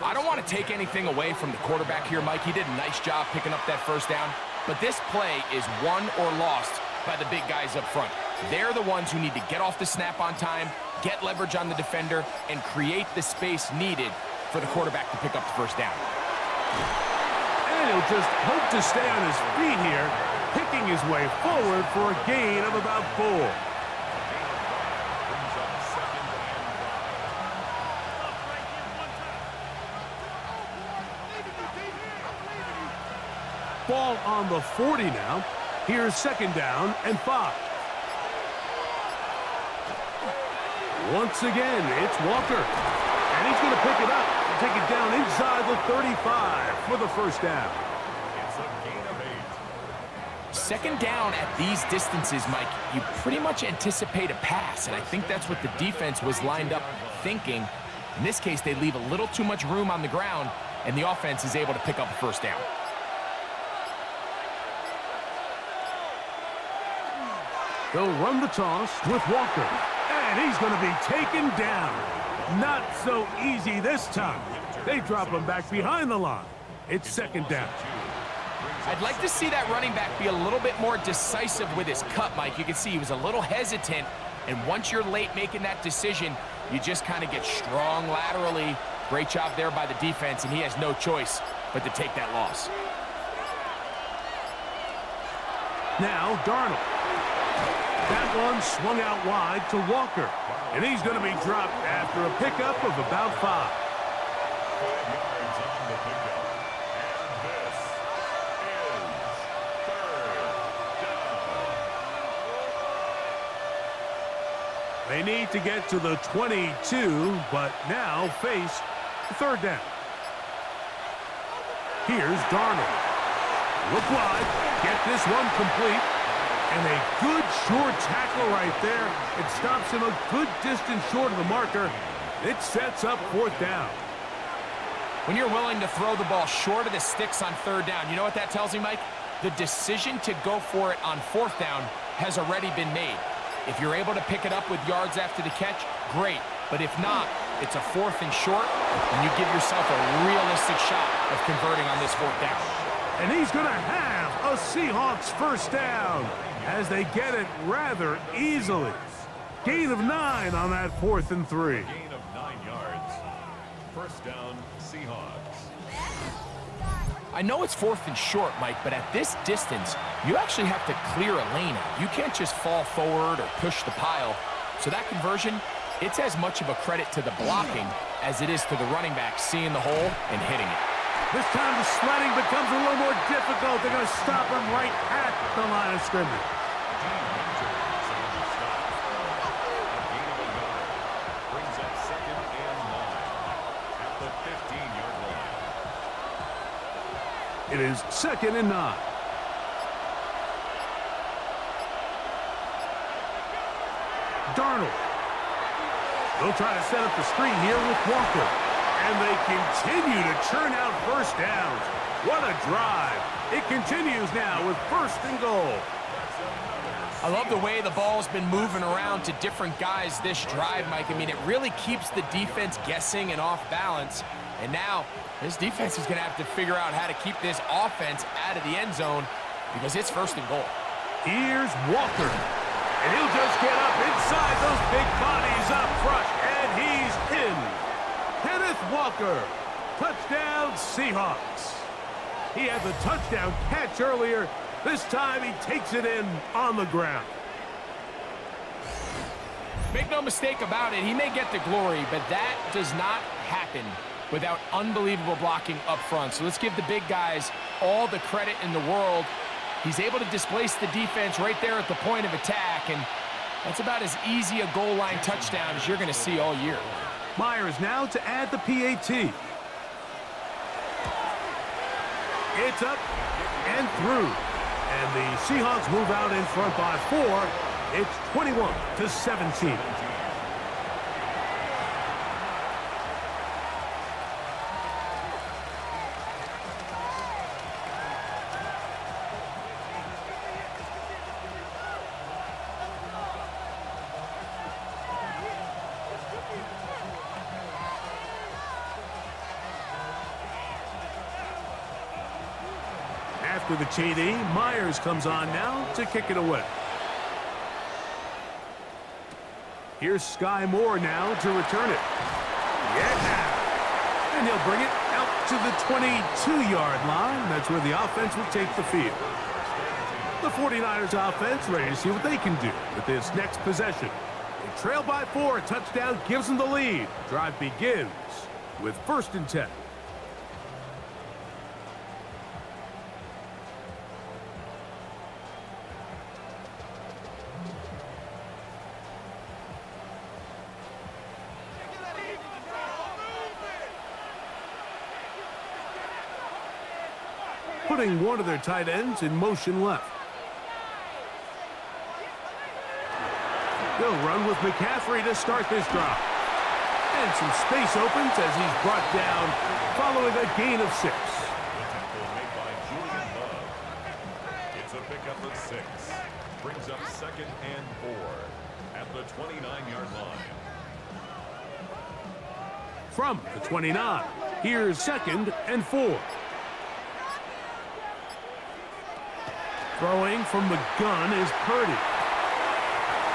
I don't want to take anything away from the quarterback here, Mike. He did a nice job picking up that first down. But this play is won or lost by the big guys up front. They're the ones who need to get off the snap on time, get leverage on the defender, and create the space needed for the quarterback to pick up the first down. And he'll just hope to stay on his feet here, picking his way forward for a gain of about 4. Ball on the 40 now. Here's 2nd down and 5. Once again, it's Walker. And he's going to pick it up and take it down inside the 35 for the first down. It's a gain of 8. 2nd down at these distances, Mike, you pretty much anticipate a pass, and I think that's what the defense was lined up thinking. In this case, they leave a little too much room on the ground, and the offense is able to pick up a first down. They'll run the toss with Walker. And he's going to be taken down. Not so easy this time. They drop him back behind the line. It's 2nd down. I'd like to see that running back be a little bit more decisive with his cut, Mike. You can see he was a little hesitant, and once you're late making that decision, you just kind of get strong laterally. Great job there by the defense, and he has no choice but to take that loss. Now Darnold. That one swung out wide to Walker, and he's going to be dropped after a pickup of about 5. 5 yards on the pickup. And this is 3rd down. They need to get to the 22, but now face 3rd down. Here's Darnold. Look wide, get this one complete. And a good short tackle right there. It stops him a good distance short of the marker. It sets up 4th down. When you're willing to throw the ball short of the sticks on 3rd down, you know what that tells me, Mike? The decision to go for it on 4th down has already been made. If you're able to pick it up with yards after the catch, great. But if not, it's a 4th and short, and you give yourself a realistic shot of converting on this 4th down. And he's going to have a Seahawks first down as they get it rather easily. Gain of 9 on that 4th and 3. Gain of 9 yards. First down, Seahawks. I know it's 4th and short, Mike, but at this distance, you actually have to clear a lane out. You can't just fall forward or push the pile. So that conversion, it's as much of a credit to the blocking as it is to the running back seeing the hole and hitting it. This time the sledding becomes a little more difficult. They're going to stop him right at the line of scrimmage. Brings up 2nd and 9 at the 15-yard line. It is 2nd and 9. Darnold. They'll try to set up the screen here with Walker. And they continue to churn out first downs. What a drive. It continues now with 1st and goal. I love the way the ball's been moving around to different guys this drive, Mike. I mean, it really keeps the defense guessing and off balance. And now this defense is going to have to figure out how to keep this offense out of the end zone because it's 1st and goal. Here's Walker. And he'll just get up inside those big bodies up front. And he's in. Kenneth Walker. Touchdown, Seahawks. He had the touchdown catch earlier. This time he takes it in on the ground. Make no mistake about it, he may get the glory, but that does not happen without unbelievable blocking up front. So let's give the big guys all the credit in the world. He's able to displace the defense right there at the point of attack, and that's about as easy a goal line touchdown as you're going to see all year. Myers now to add the PAT. It's up and through. And the Seahawks move out in front by 4. It's 21-17. After the TD, Myers comes on now to kick it away. Here's Sky Moore now to return it. Yeah! And he'll bring it out to the 22-yard line. That's where the offense will take the field. The 49ers offense ready to see what they can do with this next possession. They trail by 4. A touchdown gives them the lead. Drive begins with 1st and 10. Putting one of their tight ends in motion left. They'll run with McCaffrey to start this drive. And some space opens as he's brought down following a gain of 6. The tackle made by Julian Love. It's a pickup of 6. Brings up 2nd and 4 at the 29-yard line. From the 29, here's 2nd and 4. Throwing from the gun is Purdy.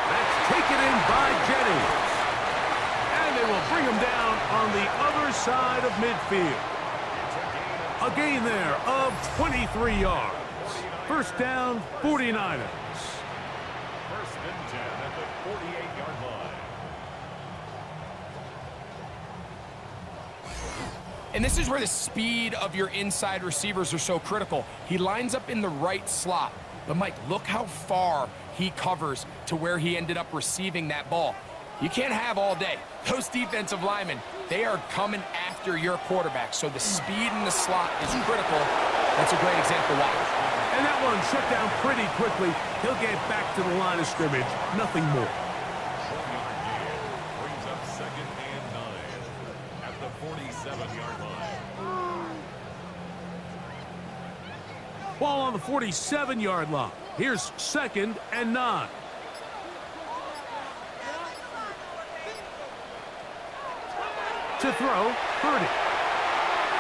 That's taken in by Jennings. And they will bring him down on the other side of midfield. A gain there of 23 yards. First down, 49ers. 1st and 10 at the 48-yard line. And this is where the speed of your inside receivers are so critical. He lines up in the right slot. But, Mike, look how far he covers to where he ended up receiving that ball. You can't have all day. Those defensive linemen, they are coming after your quarterback. So the speed in the slot is critical. That's a great example why. And that one shut down pretty quickly. He'll get back to the line of scrimmage. Nothing more. 1-yard gain brings up 2nd and 9 at the 47-yard line. Ball on the 47-yard line. Here's 2nd and 9. To throw, Purdy.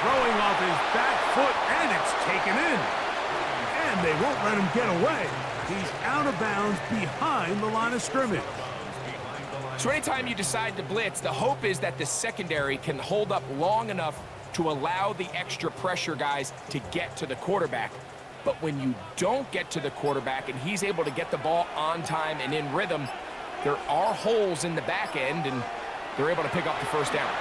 Throwing off his back foot, and it's taken in. And and they won't let him get away. He's out of bounds behind the line of scrimmage. So anytime you decide to blitz, the hope is that the secondary can hold up long enough to allow the extra pressure guys to get to the quarterback. But when you don't get to the quarterback and he's able to get the ball on time and in rhythm, there are holes in the back end, and they're able to pick up the first down.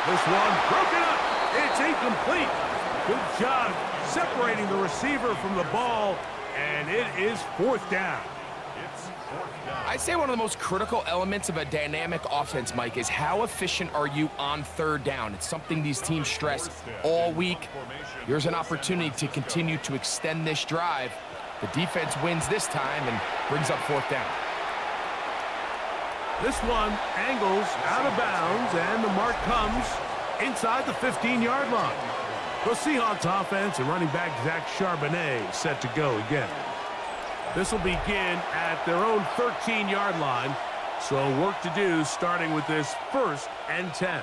This one broken up. It's incomplete. Good job separating the receiver from the ball, and it is fourth down. I'd say one of the most critical elements of a dynamic offense, Mike, is how efficient are you on third down. It's something these teams stress all week. Here's an opportunity to continue to extend this drive. The defense wins this time and brings up fourth down. This one angles out of bounds, and the mark comes inside the 15-yard line. The Seahawks offense and running back Zach Charbonnet set to go again. This will begin at their own 13-yard line, so work to do starting with this 1st and 10.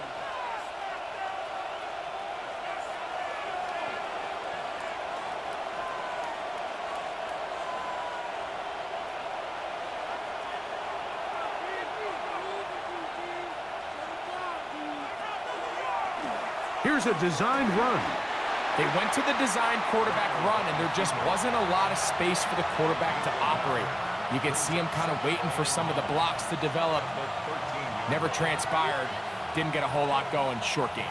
Here's a designed run. They went to the design quarterback run, and there just wasn't a lot of space for the quarterback to operate. You could see him kind of waiting for some of the blocks to develop. Never transpired. Didn't get a whole lot going. Short game.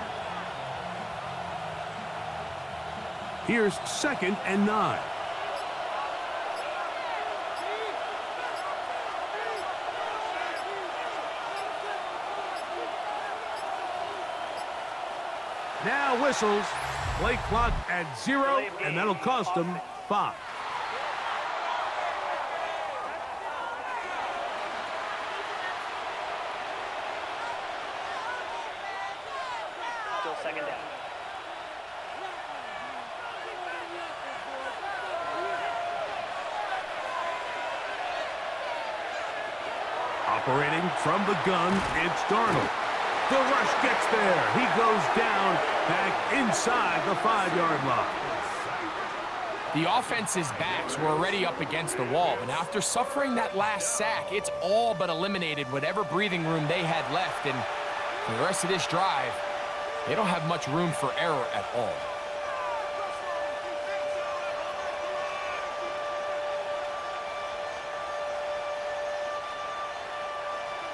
Here's 2nd and 9. Now whistles. Play clock at 0, and that'll cost them 5. Still 2nd down. Operating from the gun, it's Darnold. The rush gets there. He goes down back inside the 5-yard line. The offense's backs were already up against the wall, but after suffering that last sack, it's all but eliminated whatever breathing room they had left, and for the rest of this drive, they don't have much room for error at all.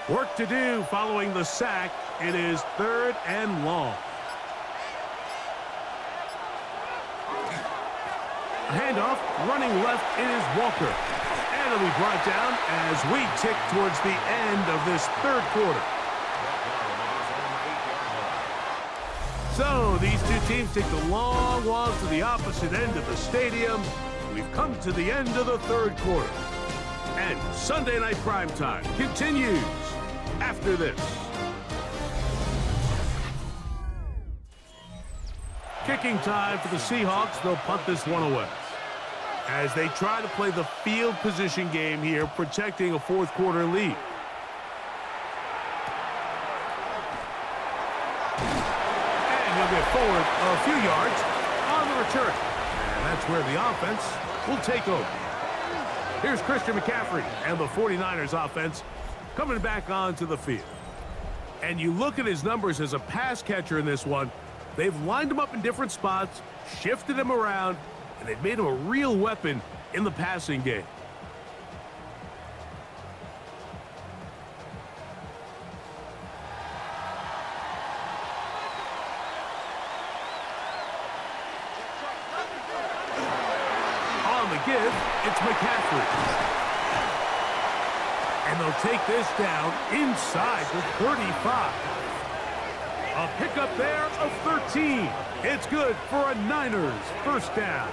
Work to do following the sack. It is 3rd and long. A handoff, running left is Walker. And it'll be brought down as we tick towards the end of this 3rd quarter. So these two teams take the long walk to the opposite end of the stadium. We've come to the end of the 3rd quarter. And Sunday Night Primetime continues after this. Kicking time for the Seahawks. They'll punt this one away as they try to play the field position game here, protecting a 4th quarter lead. And he'll get forward a few yards on the return. And that's where the offense will take over. Here's Christian McCaffrey and the 49ers offense coming back onto the field. And you look at his numbers as a pass catcher in this one. They've lined him up in different spots, shifted him around, and they've made him a real weapon in the passing game. On the give, it's McCaffrey. And they'll take this down inside the 35. A pickup there of 13. It's good for a Niners first down.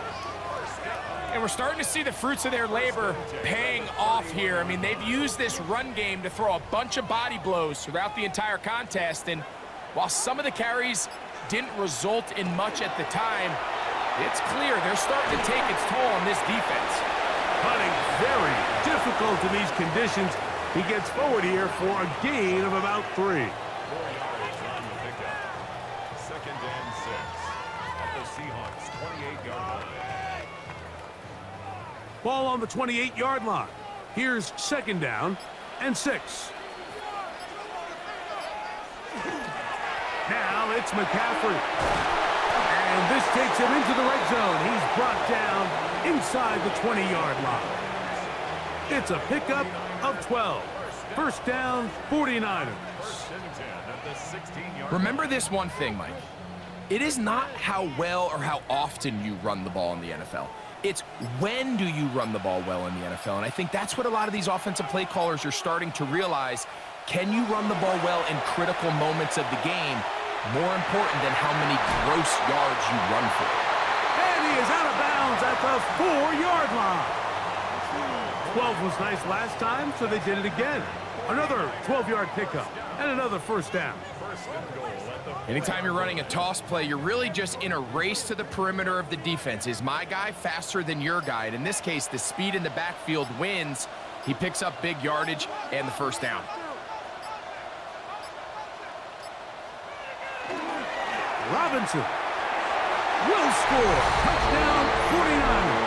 And we're starting to see the fruits of their labor paying off here. I mean, they've used this run game to throw a bunch of body blows throughout the entire contest. And while some of the carries didn't result in much at the time, it's clear they're starting to take its toll on this defense. Hunting very difficult in these conditions. He gets forward here for a gain of about 3. 4 yards on the pickup. 2nd and 6 at the Seahawks 28-yard line. Ball on the 28-yard line. Here's 2nd down and 6. Now it's McCaffrey. And this takes him into the red zone. He's brought down inside the 20-yard line. It's a pickup of 12. First down, 49ers. Remember this one thing, Mike. It is not how well or how often you run the ball in the NFL. It's when do you run the ball well in the NFL. And I think that's what a lot of these offensive play callers are starting to realize. Can you run the ball well in critical moments of the game? More important than how many gross yards you run for. And he is out of bounds at the 4-yard line. 12 was nice last time, so they did it again. Another 12-yard pickup and another first down. Anytime you're running a toss play, you're really just in a race to the perimeter of the defense. Is my guy faster than your guy? And in this case, the speed in the backfield wins. He picks up big yardage and the first down. Robinson will score. Touchdown, 49ers.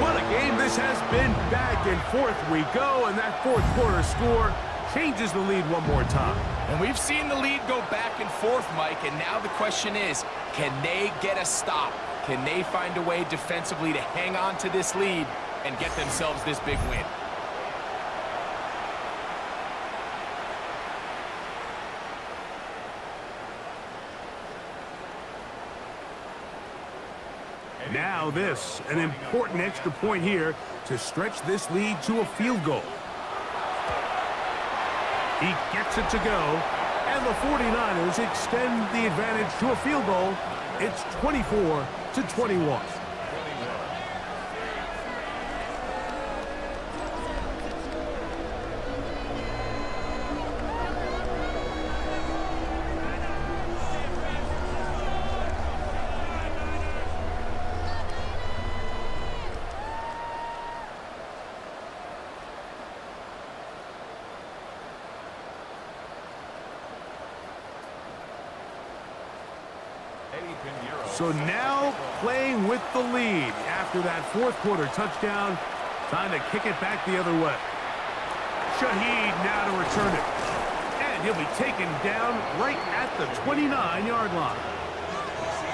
What a game this has been. Back and forth we go, and that fourth quarter score changes the lead one more time. And we've seen the lead go back and forth, Mike, and now the question is, can they get a stop? Can they find a way defensively to hang on to this lead and get themselves this big win? Now this, an important extra point here to stretch this lead to a field goal. He gets it to go, and the 49ers extend the advantage to a field goal. It's 24-21. So now playing with the lead after that fourth quarter touchdown. Time to kick it back the other way. Shaheed now to return it. And he'll be taken down right at the 29-yard line.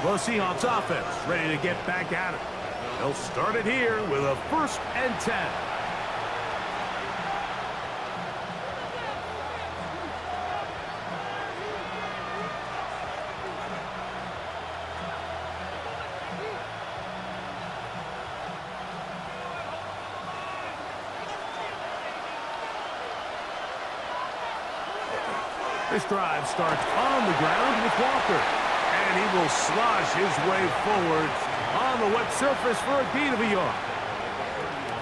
The Seahawks offense ready to get back at it. They'll start it here with a 1st and 10. This drive starts on the ground with Walker. And he will slosh his way forward on the wet surface for a gain of a yard.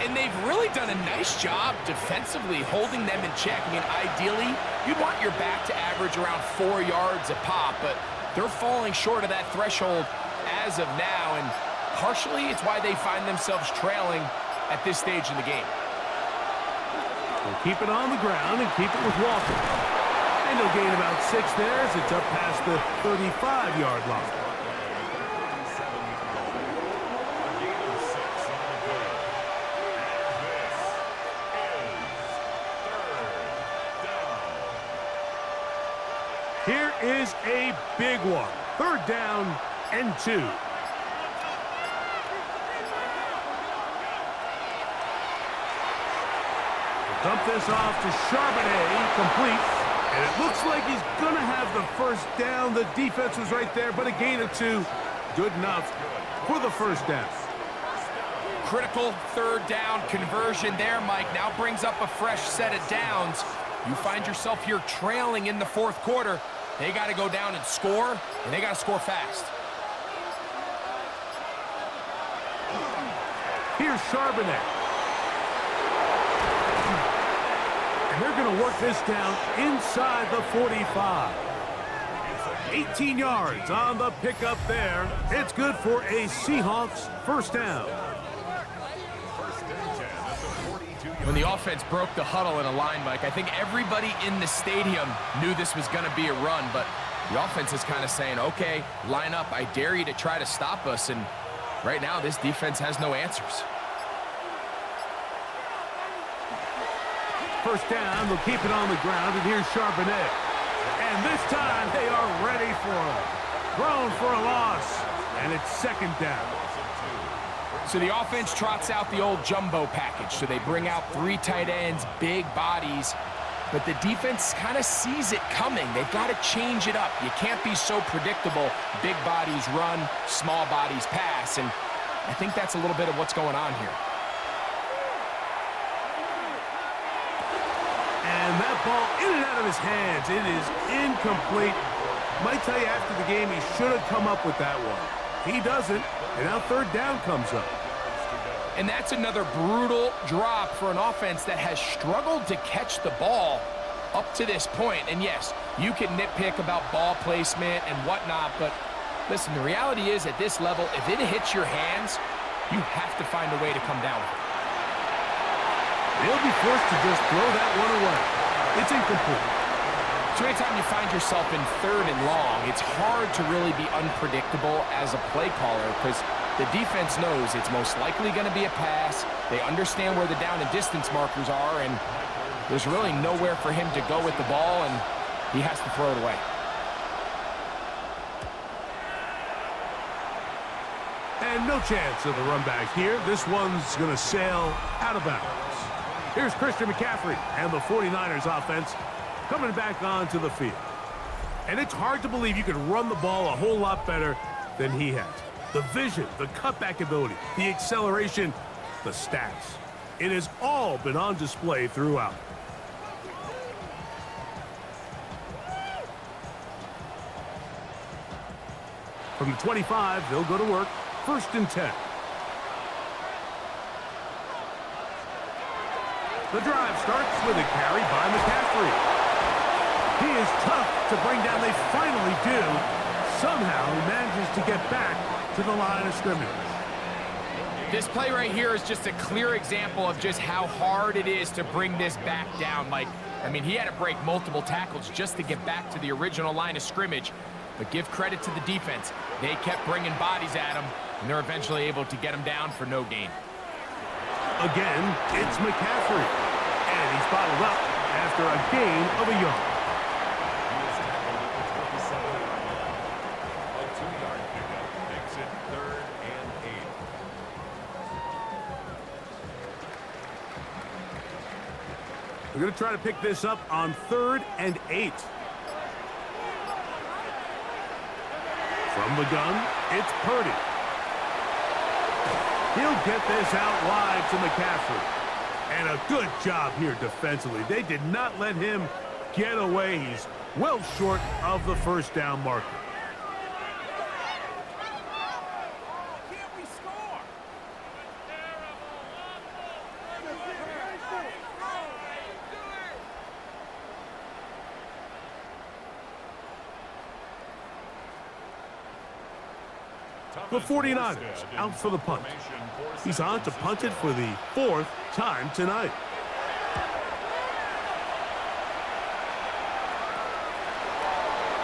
And they've really done a nice job defensively holding them in check. I mean, ideally, you'd want your back to average around 4 yards a pop, but they're falling short of that threshold as of now, and partially it's why they find themselves trailing at this stage in the game. We'll keep it on the ground and keep it with Walker. And he'll gain about 6 there as it's up past the 35-yard line. Here is a big one. 3rd down and 2. Dump this off to Charbonnet, complete. And it looks like he's going to have the first down. The defense was right there, but a gain of 2. Good enough for the first down. Critical 3rd down conversion there, Mike. Now brings up a fresh set of downs. You find yourself here trailing in the 4th quarter. They got to go down and score, and they got to score fast. Here's Charbonnet. And they're going to work this down inside the 45. 18 yards on the pickup there. It's good for a Seahawks first down. When the offense broke the huddle in a line, Mike, I think everybody in the stadium knew this was going to be a run, but the offense is kind of saying, okay, line up. I dare you to try to stop us. And Right now, this defense has no answers. First down, they'll keep it on the ground, and here's Charbonnet. And this time, they are ready for him. Thrown for a loss, and it's second down. So the offense trots out the old jumbo package. So they bring out 3 tight ends, big bodies, but the defense kind of sees it coming. They've got to change it up. You can't be so predictable. Big bodies run, small bodies pass, and I think that's a little bit of what's going on here. And that ball in and out of his hands. It is incomplete. Might tell you after the game he should have come up with that one. He doesn't, and now third down comes up. And that's another brutal drop for an offense that has struggled to catch the ball up to this point. And yes, you can nitpick about ball placement and whatnot, but listen, the reality is at this level, if it hits your hands, you have to find a way to come down with it. They'll be forced to just throw that one away. It's incomplete. So anytime you find yourself in third and long, it's hard to really be unpredictable as a play caller because the defense knows it's most likely going to be a pass. They understand where the down and distance markers are, and there's really nowhere for him to go with the ball, and he has to throw it away. And no chance of the run back here. This one's going to sail out of bounds. Here's Christian McCaffrey and the 49ers offense coming back onto the field. And it's hard to believe you could run the ball a whole lot better than he has. The vision, the cutback ability, the acceleration, the stats. It has all been on display throughout. From the 25, they'll go to work. 1st and 10. The drive starts with a carry by McCaffrey. He is tough to bring down. They finally do. Somehow he manages to get back to the line of scrimmage. This play right here is just a clear example of just how hard it is to bring this back down. Like, I mean, he had to break multiple tackles just to get back to the original line of scrimmage. But give credit to the defense. They kept bringing bodies at him, and they're eventually able to get him down for no gain. Again, it's McCaffrey. And he's bottled up after a gain of a yard. He is tackled at the 27-yard line. A 2-yard pickup makes it 3rd and 8. We're going to try to pick this up on 3rd and 8. From the gun, it's Purdy. He'll get this out wide to McCaffrey. And a good job here defensively. They did not let him get away. He's well short of the first down marker. The 49ers out for the punt. He's on to punt it for the 4th time tonight.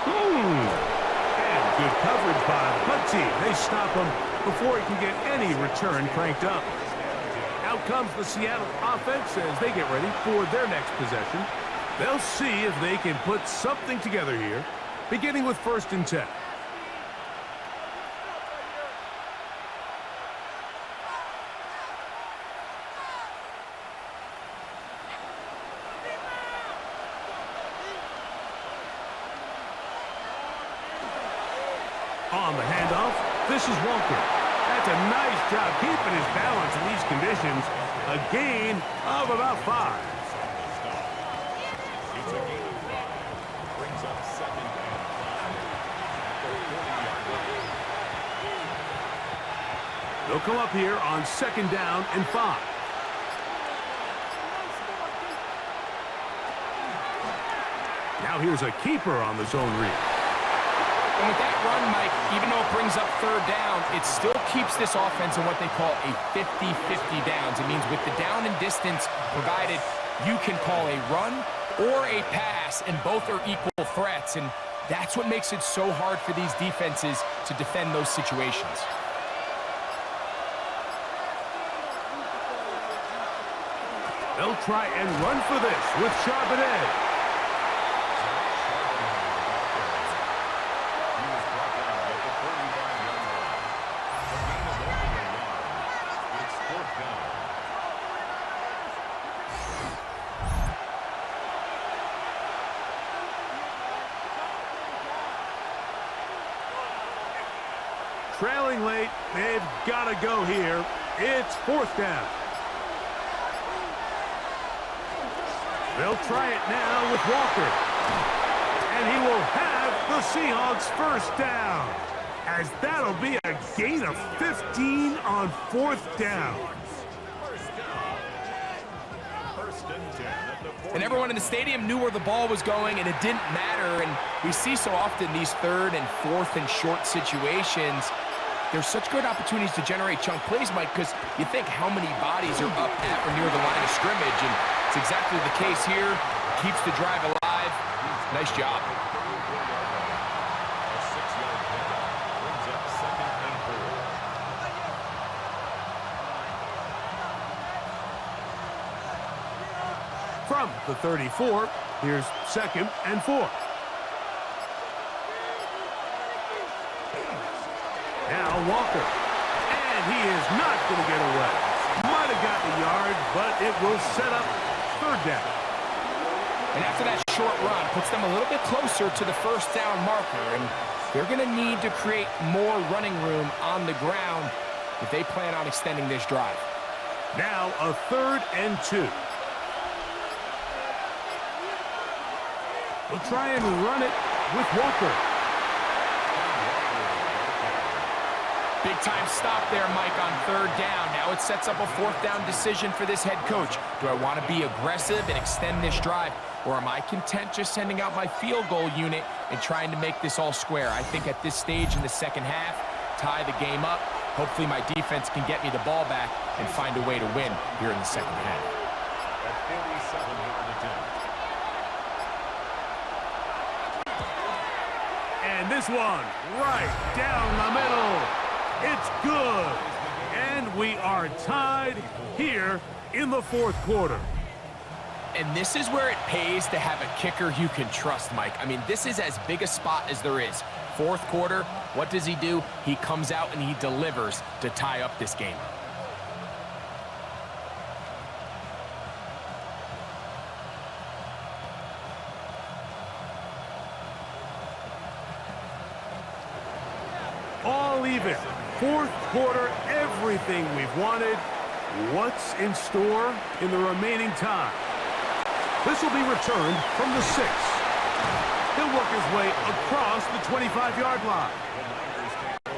And good coverage by the punt team. They stop him before he can get any return cranked up. Out comes the Seattle offense as they get ready for their next possession. They'll see if they can put something together here, beginning with 1st and 10. On the handoff, this is Walker. That's a nice job keeping his balance in these conditions. A gain of about 5. It's a gain of 5. Brings up 2nd and 5 at the 40-yard line. They'll come up here on 2nd down and 5. Now here's a keeper on the zone read. And with that run, Mike, even though it brings up 3rd down, it still keeps this offense in what they call a 50-50 downs. It means with the down and distance provided, you can call a run or a pass, and both are equal threats. And that's what makes it so hard for these defenses to defend those situations. They'll try and run for this with Charbonnet. Trailing late, they've got to go here. It's 4th down. They'll try it now with Walker. And he will have the Seahawks 1st down, as that'll be a gain of 15 on 4th down. And everyone in the stadium knew where the ball was going, and it didn't matter. And we see so often these 3rd and 4th and short situations, there's such good opportunities to generate chunk plays, Mike, because you think how many bodies are up at or near the line of scrimmage, and it's exactly the case here. Keeps the drive alive. Nice job. From the 34, here's 2nd and 4. Now Walker. And he is not going to get away. Might have gotten a yard, but it will set up 3rd down. And after that short run, puts them a little bit closer to the 1st down marker. And they're going to need to create more running room on the ground if they plan on extending this drive. Now a 3rd and 2. We'll try and run it with Walker. Big-time stop there, Mike, on 3rd down. Now it sets up a 4th down decision for this head coach. Do I want to be aggressive and extend this drive, or am I content just sending out my field goal unit and trying to make this all square? I think at this stage in the 2nd half, tie the game up. Hopefully my defense can get me the ball back and find a way to win here in the 2nd half. At 47-yard attempt. And this one right down the middle. It's good. And we are tied here in the 4th quarter. And this is where it pays to have a kicker you can trust, Mike. I mean, this is as big a spot as there is. 4th quarter, what does he do? He comes out and he delivers to tie up this game. All even. 4th quarter, everything we've wanted. What's in store in the remaining time? This will be returned from the 6. He'll work his way across the 25-yard line.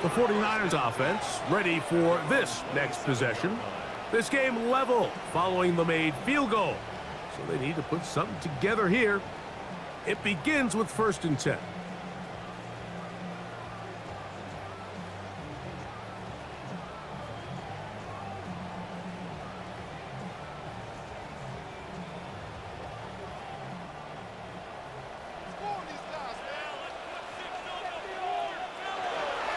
The 49ers offense ready for this next possession. This game level following the made field goal. So they need to put something together here. It begins with 1st and 10.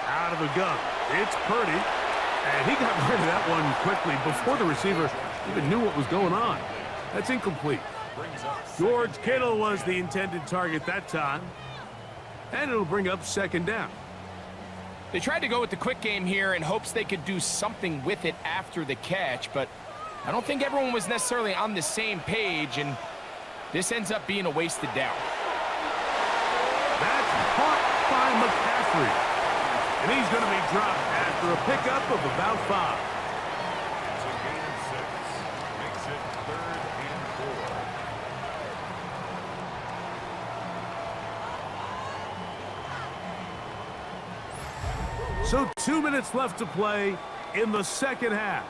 Out of the gun. It's Purdy. And he got rid of that one quickly before the receiver even knew what was going on. That's incomplete. George Kittle was the intended target that time. And it'll bring up 2nd down. They tried to go with the quick game here in hopes they could do something with it after the catch, but I don't think everyone was necessarily on the same page, and this ends up being a wasted down. That's caught by McCaffrey. And he's going to be dropped after a pickup of about 5. It's a gain of 6. Makes it 3rd and 4. So 2 minutes left to play in the 2nd half.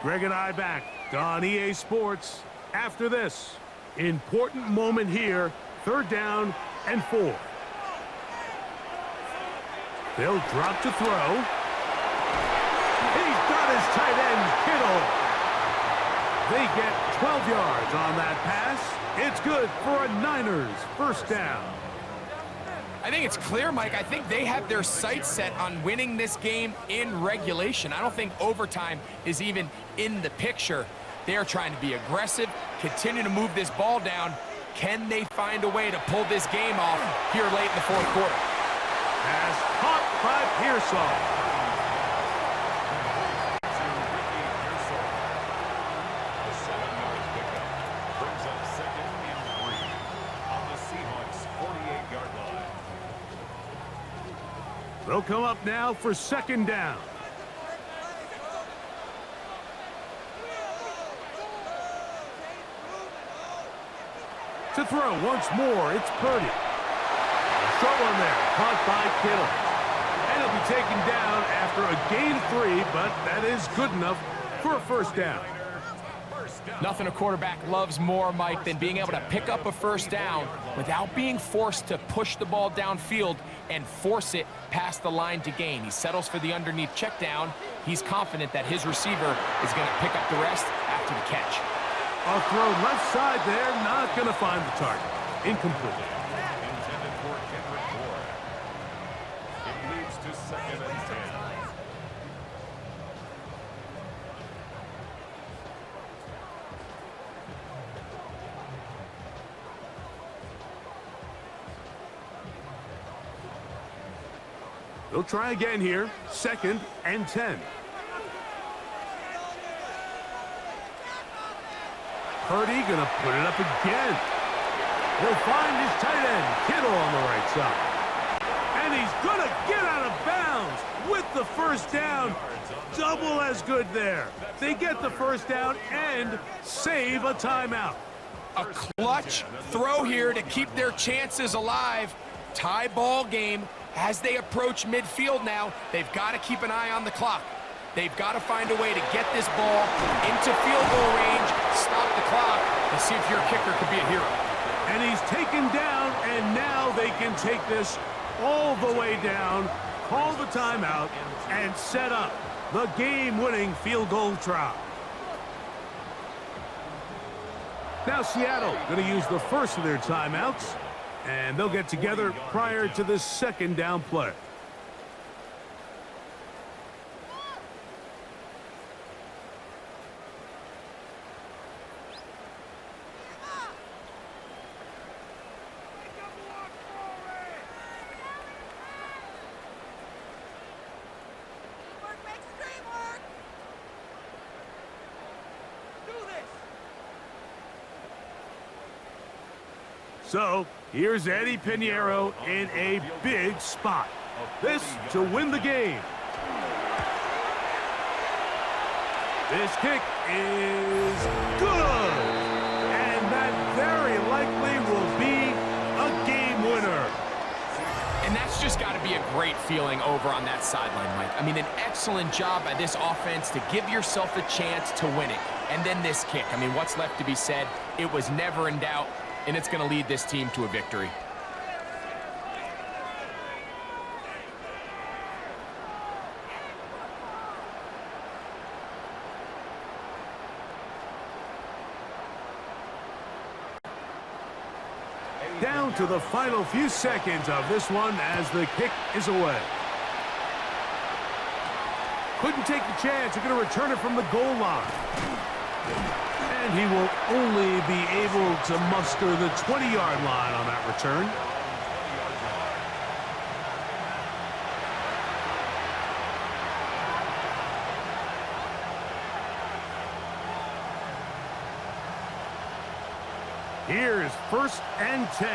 Greg and I back on EA Sports after this. Important moment here, 3rd down and 4. They'll drop to throw. He's got his tight end, Kittle. They get 12 yards on that pass. It's good for a Niners 1st down. I think it's clear, Mike. I think they have their sights set on winning this game in regulation. I don't think overtime is even in the picture. They are trying to be aggressive, continue to move this ball down. Can they find a way to pull this game off here late in the fourth quarter? Pass caught by Pearsall. The 7-yard pickup brings up 2nd and 3 on the Seahawks' 48-yard line. They'll come up now for 2nd down. To throw once more, it's Purdy. A short one there, caught by Kittle. And he'll be taken down after a gain of 3, but that is good enough for a 1st down. Nothing a quarterback loves more, Mike, than being able to pick up a 1st down without being forced to push the ball downfield and force it past the line to gain. He settles for the underneath check down. He's confident that his receiver is going to pick up the rest after the catch. A throw left side there, not going to find the target. Incomplete. Intended for Kendrick Bourne. It leads to 2nd and 10. They'll try again here. 2nd and 10. Purdy gonna put it up again. He'll find his tight end, Kittle, on the right side. And he's gonna get out of bounds with the 1st down. Double as good there. They get the 1st down and save a timeout. A clutch throw here to keep their chances alive. Tie ball game as they approach midfield now. They've got to keep an eye on the clock. They've got to find a way to get this ball into field goal range, stop the clock, and see if your kicker could be a hero. And he's taken down, and now they can take this all the way down, call the timeout, and set up the game-winning field goal try. Now Seattle going to use the first of their timeouts, and they'll get together prior to the 2nd down play. So, here's Eddie Pinheiro in a big spot. This to win the game. This kick is good. And that very likely will be a game winner. And that's just got to be a great feeling over on that sideline, Mike. I mean, an excellent job by this offense to give yourself a chance to win it. And then this kick. I mean, what's left to be said? It was never in doubt. And it's going to lead this team to a victory. Down to the final few seconds of this one as the kick is away. Couldn't take the chance. They're going to return it from the goal line. And he will only be able to muster the 20-yard line on that return. Here's 1st and 10.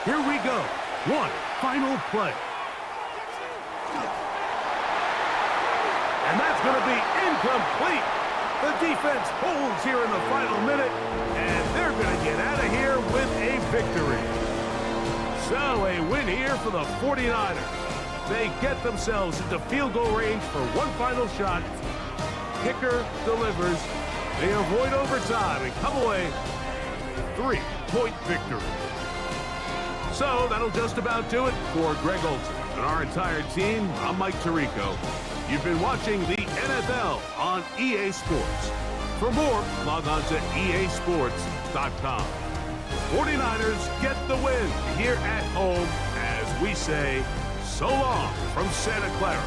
Here we go. One final play. And that's going to be incomplete. The defense holds here in the final minute, and they're going to get out of here with a victory. So a win here for the 49ers. They get themselves into field goal range for one final shot. Kicker delivers. They avoid overtime and come away 3-point victory. So that'll just about do it for Greg Olsen and our entire team. I'm Mike Tirico. You've been watching the NFL on EA Sports. For more, log on to easports.com. 49ers get the win here at home as we say so long from Santa Clara.